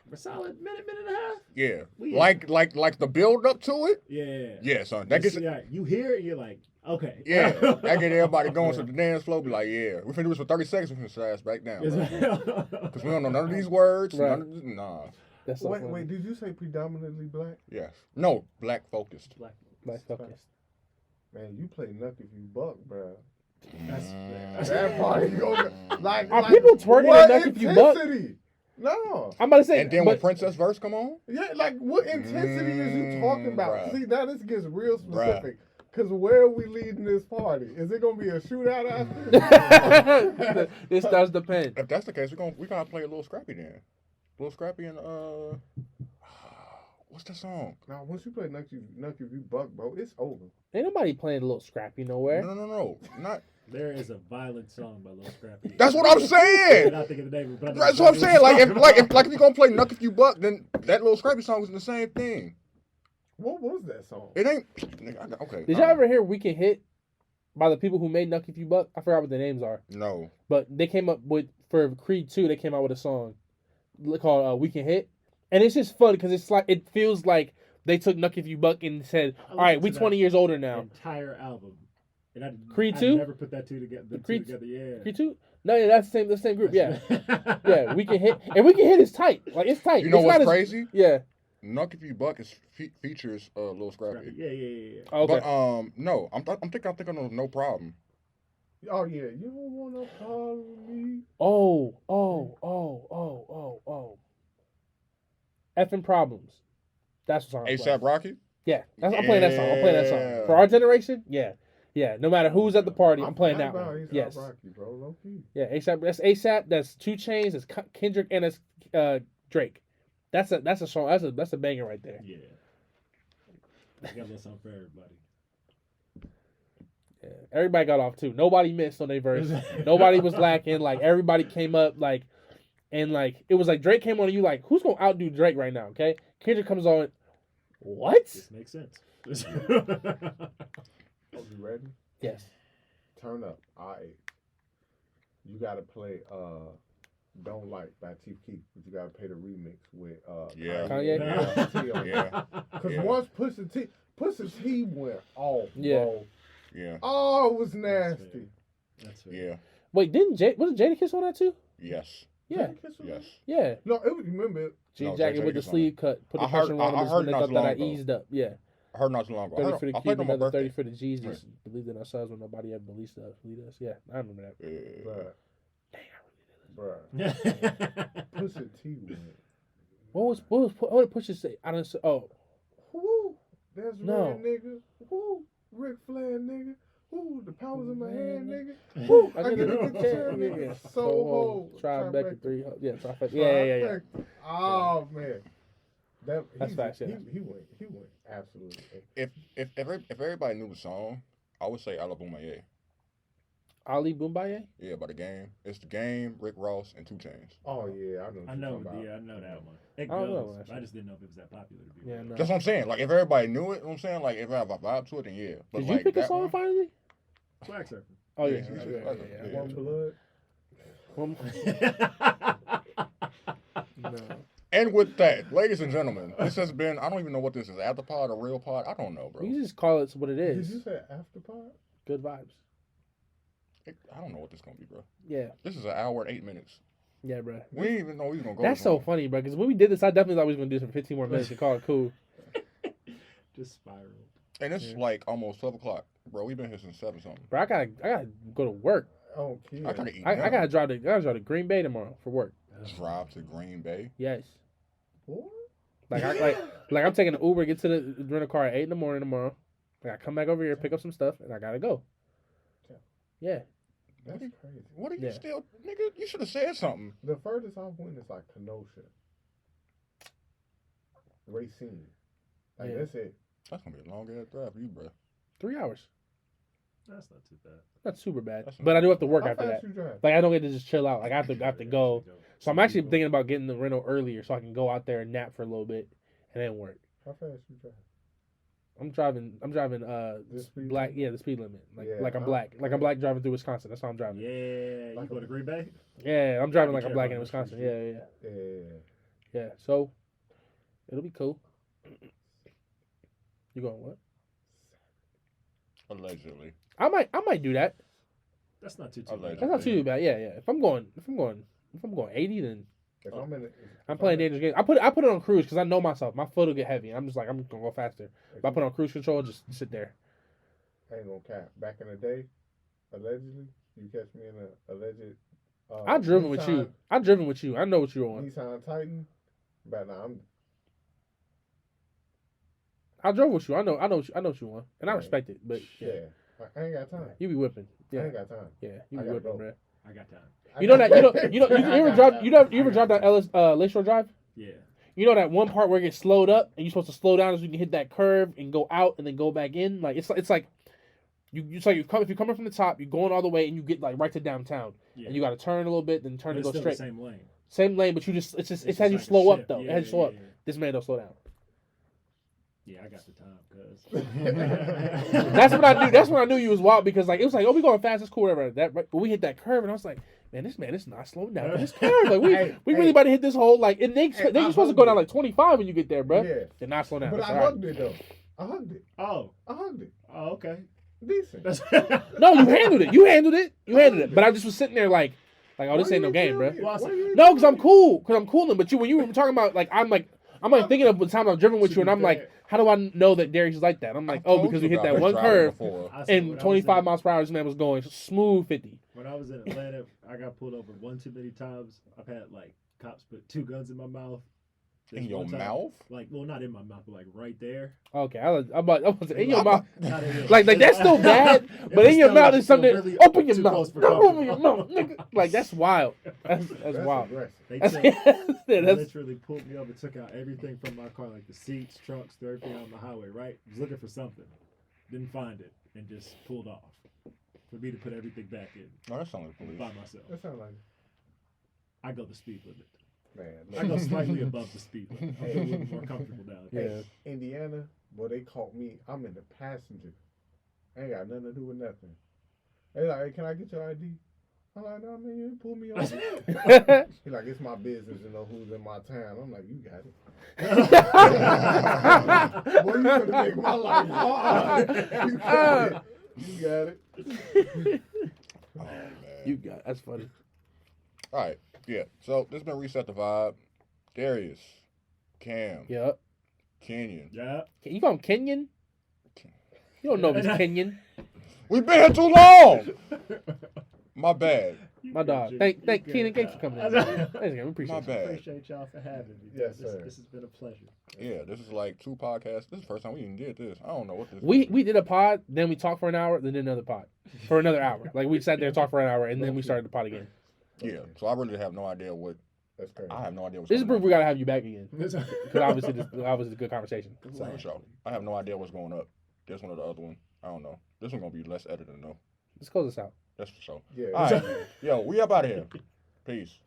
For a solid minute and a half. Yeah. We Like the build up to it. Yeah. Yeah, son. That gets you hear it, you're like, okay. Yeah. That get everybody going to the dance floor. Be like, yeah, we finna do this for 30 seconds. We finna slash back down. Because we don't know none of these words. Right. Nah. That's so funny. Wait, did you say predominantly black? Yes. No, black focused. Black focused. Man, you play Nuck If You Buck, bro. That's That part you go like. Are like, people twerking what at Nuck If You Buck? intensity? No. I'm about to say, And then when Princess verse come on, Yeah, like what intensity is you talking about? Bruh. See, now this gets real specific. Cause where are we leading this party? Is it gonna be a shootout after? this does depend. if that's the case, we gonna play a little Scrappy then. A little Scrappy and what's the song? Now, once you play Nuck If You Buck, bro, it's over. Ain't nobody playing a little Scrappy nowhere. No, not. There is a violent song by Lil Scrappy. That's what I'm saying. I'm not thinking the name of it, but I know That's what I'm saying. Like if you gonna play Nuck If You Buck, then that little Scrappy song is the same thing. What was that song? It ain't. Okay. Did y'all ever hear We Can Hit by the people who made Nuck If You Buck? I forgot what their names are. No. But they came up with, for Creed 2, they came out with a song called We Can Hit. And it's just fun because it's like, it feels like they took Nuck If You Buck and said, all right, we 20 years older now. Entire album. And Creed I 2? never put that two together. Yeah. Creed 2? No, yeah, that's the same group, yeah. Yeah, We Can Hit. And We Can Hit is tight. Like, it's tight. You know it's what's not crazy? Yeah. Nuck If You Buck is features Lil Scrappy. Yeah. Okay. But no, I'm thinking of No Problem. Oh yeah, you don't want to call me. Oh. Effing Problems. That's what I'm playing. ASAP Rocky. Yeah, I'm playing that song. I'm playing that song. For our generation, yeah. No matter who's at the party, I'm playing that one. Yes. Rocky, bro, low key. Yeah, ASAP. That's ASAP. That's 2 Chainz. That's Kendrick, and that's Drake. That's a song. That's a banger right there. Yeah. I got a little something for everybody. Yeah. Everybody got off too. Nobody missed on their verse. Nobody was lacking. Like everybody came up and it was like Drake came on and you like, who's gonna outdo Drake right now? Okay, Kendrick comes on. What? This makes sense. Oh, you ready? Yes. Turn up. All right. You gotta play Don't Like by Chief Keef, but you gotta play the remix with Kanye? Yeah. Because once Pusha T went off, bro. Yeah. Oh, it was nasty. That's fair. Yeah. Wait, wasn't Jadakiss on that too? Yes. Yeah. Yes. Yeah. No, it was, remember. Jean jacket with the Jadakiss on sleeve cut. Put the pressure on him when they thought that I eased up. Yeah. I heard not too long ago. 30 for the I cube, played on my another birthday. 30 for the G's. Right. Just believed in ourselves when nobody ever believed us. Yeah, I remember that. Bruh. Damn, Bruh. Pusha T went. What did Pusha say? I don't say. Oh, Woo! That's No. Red, nigga. Woo! Ric Flair, nigga. Woo! The powers in my hand, nigga. Woo! I get a good chair, nigga. So ho. Tribeca 3. Yeah, trifecta. Yeah. Oh man. That's facts, yeah. He went absolutely. If everybody knew the song, I would say Alabama. Yeah. Ali Boombaye? Yeah, by the Game. It's the Game, Rick Ross, and 2 Chainz. Oh yeah, I know. I know that one. It I don't know, goes. actually. I just didn't know if it was that popular to be. Yeah, real. no. That's what I'm saying. Like if everybody knew it, you know what I'm saying, like if I have a vibe to it, then yeah. But Did like you pick a that song one, finally? Swag Surfer. Oh yeah. Yeah. One blood. No. And with that, ladies and gentlemen, this has been, I don't even know what this is, Afterpod or Real Pod? I don't know, bro. You just call it what it Did is. you say Afterpod? Good vibes. I don't know what this is going to be, bro. Yeah. This is an hour and 8 minutes. Yeah, bro. We didn't even know we was going to go That's this so long. funny, bro. Because when we did this, I definitely thought we was gonna do this for 15 more minutes to call it cool. Just spiraled. And it's Yeah. like almost 12 o'clock. Bro, we've been here since 7 something. Bro, I gotta go to work. Oh, kid. I got to eat I now. gotta drive to Green Bay tomorrow for work. Drive to Green Bay. Yes. What? Like I'm taking an Uber, get to the rental car at 8 in the morning tomorrow. Like I come back over here, pick up some stuff, and I gotta go. Yeah. That's crazy. What are you Yeah. still, nigga? You should have said something. The furthest I've went is like Kenosha. Racine. Like Yeah. that's it. That's going to be a long ass drive for you, bro. 3 hours. That's not too bad. Not super bad. That's But I do have to work How after fast that. you drive? Like I don't get to just chill out. Like I have to go. So I'm actually thinking about getting the rental earlier so I can go out there and nap for a little bit and then work. How fast you drive? I'm driving. This speed Black. limit? Yeah, the speed limit. Like I'm huh? black. Like I'm black driving through Wisconsin. That's how I'm driving. Yeah, you go to Green Bay? Yeah, I'm driving Be like I'm careful black on in those Wisconsin. streets. Yeah. Yeah. So it'll be cool. You going what? Allegedly. I might do that. That's not too Allegedly. bad. That's not too bad. Yeah. If I'm going 80, then If I'm in, I'm playing dangerous games. I put it on cruise because I know myself. My foot will get heavy. I'm just like I'm gonna go faster. If I put it on cruise control, just sit there. I ain't gonna cap. Back in the day, allegedly, you catch me in a alleged. I driven with you. I driven with you. I know what you're on. Nissan Titan. But now I drove with you. I know what you want, and I Yeah. respect it. But yeah, I ain't got time. you be whipping. I Yeah, ain't got time. yeah, you I be gotta whipping, go. bro. I got time. You know that you ever drive Lakeshore Drive? Yeah. You know that one part where it gets slowed up and you're supposed to slow down so you can hit that curve and go out and then go back in. Like it's like if you're coming from the top, you're going all the way and you get like right to downtown Yeah. and you got to turn a little bit, then turn But to it's go still straight. the same lane. Same lane, but it has just you like a slow up shift. though. Yeah, It has you slow up. yeah. This man don't slow down. Yeah, I got the time, cuz. That's what I knew. That's when I knew you was wild because like it was like, oh, we going fast, it's cool, whatever. But we hit that curve and I was like, man is not slowing down. This curve, like we really about to hit this whole like. And they you're supposed to go down like 25 when you get there, bro. Yeah. They're not slowing down. But That's I all right. hugged it though. I hugged it. Oh. Okay. Decent. No, you handled it. You handled it. But I just was sitting there like, oh, this ain't no game, bro. No, because I'm cool. Because I'm cooling. But when you were talking about I'm thinking of the time I've driven with you, and I'm like, how do I know that Derek's like that? I'm like, oh, because we hit that one curve, and 25 miles per hour, this man was going smooth 50. When I was in Atlanta, I got pulled over one too many times. I've had like cops put 2 guns in my mouth. In your one time, mouth? Like, well, not in my mouth, but like right there. Okay, I was in your mouth. Not in Like that's still bad, but was in your still, mouth like, is something. really Open your too mouth. close for Don't comfort. open your mouth, nigga. Like that's wild. That's wild. aggressive. They That's, took, they that's literally pulled me over, took out everything from my car, like the seats, trunks, threw everything out on the highway, right? Was looking for something. Didn't find it, and just pulled off. For me to put everything back in No, that sounds like police. by myself. That sounds like I go the speed limit. man. I go slightly above the speed limit. I feel a little more comfortable now. Yeah. Indiana, boy, they caught me. I'm in the passenger. I ain't got nothing to do with nothing. They like, hey, can I get your ID? I'm like, no, man, you didn't pull me over. He like, it's my business to know who's in my town. I'm like, you got it. Boy, you gonna make my life hard. You got it. You got it. Oh, man. you got. That's funny. All right. Yeah. So this has been Reset the Vibe. Darius, Cam, Yep. Kenyon. Yeah. You call him Kenyon? You don't know if it's Kenyon. We've been here too long. My bad. My dog. Thank Keenan. Thanks for coming in. Thanks again. We appreciate My you. bad. Appreciate y'all for having me. Yes, this, sir. This has been a pleasure. Yeah, this is like 2 podcasts. This is the first time we even did this. I don't know what this We is. did a pod, then we talked for an hour, then did another pod for another hour. Like we sat there and talked for an hour, and then we started the pod again. Yeah, so I really have no idea what. That's crazy. I have no idea what's This is going proof we gotta have you back again This because obviously this is a good conversation. on. For sure. I have no idea what's going up. This one or the other one. I don't know. This one gonna be less editing though. Let's close this out. That's for sure. Yeah. All right. Yo, we up out of here. Peace.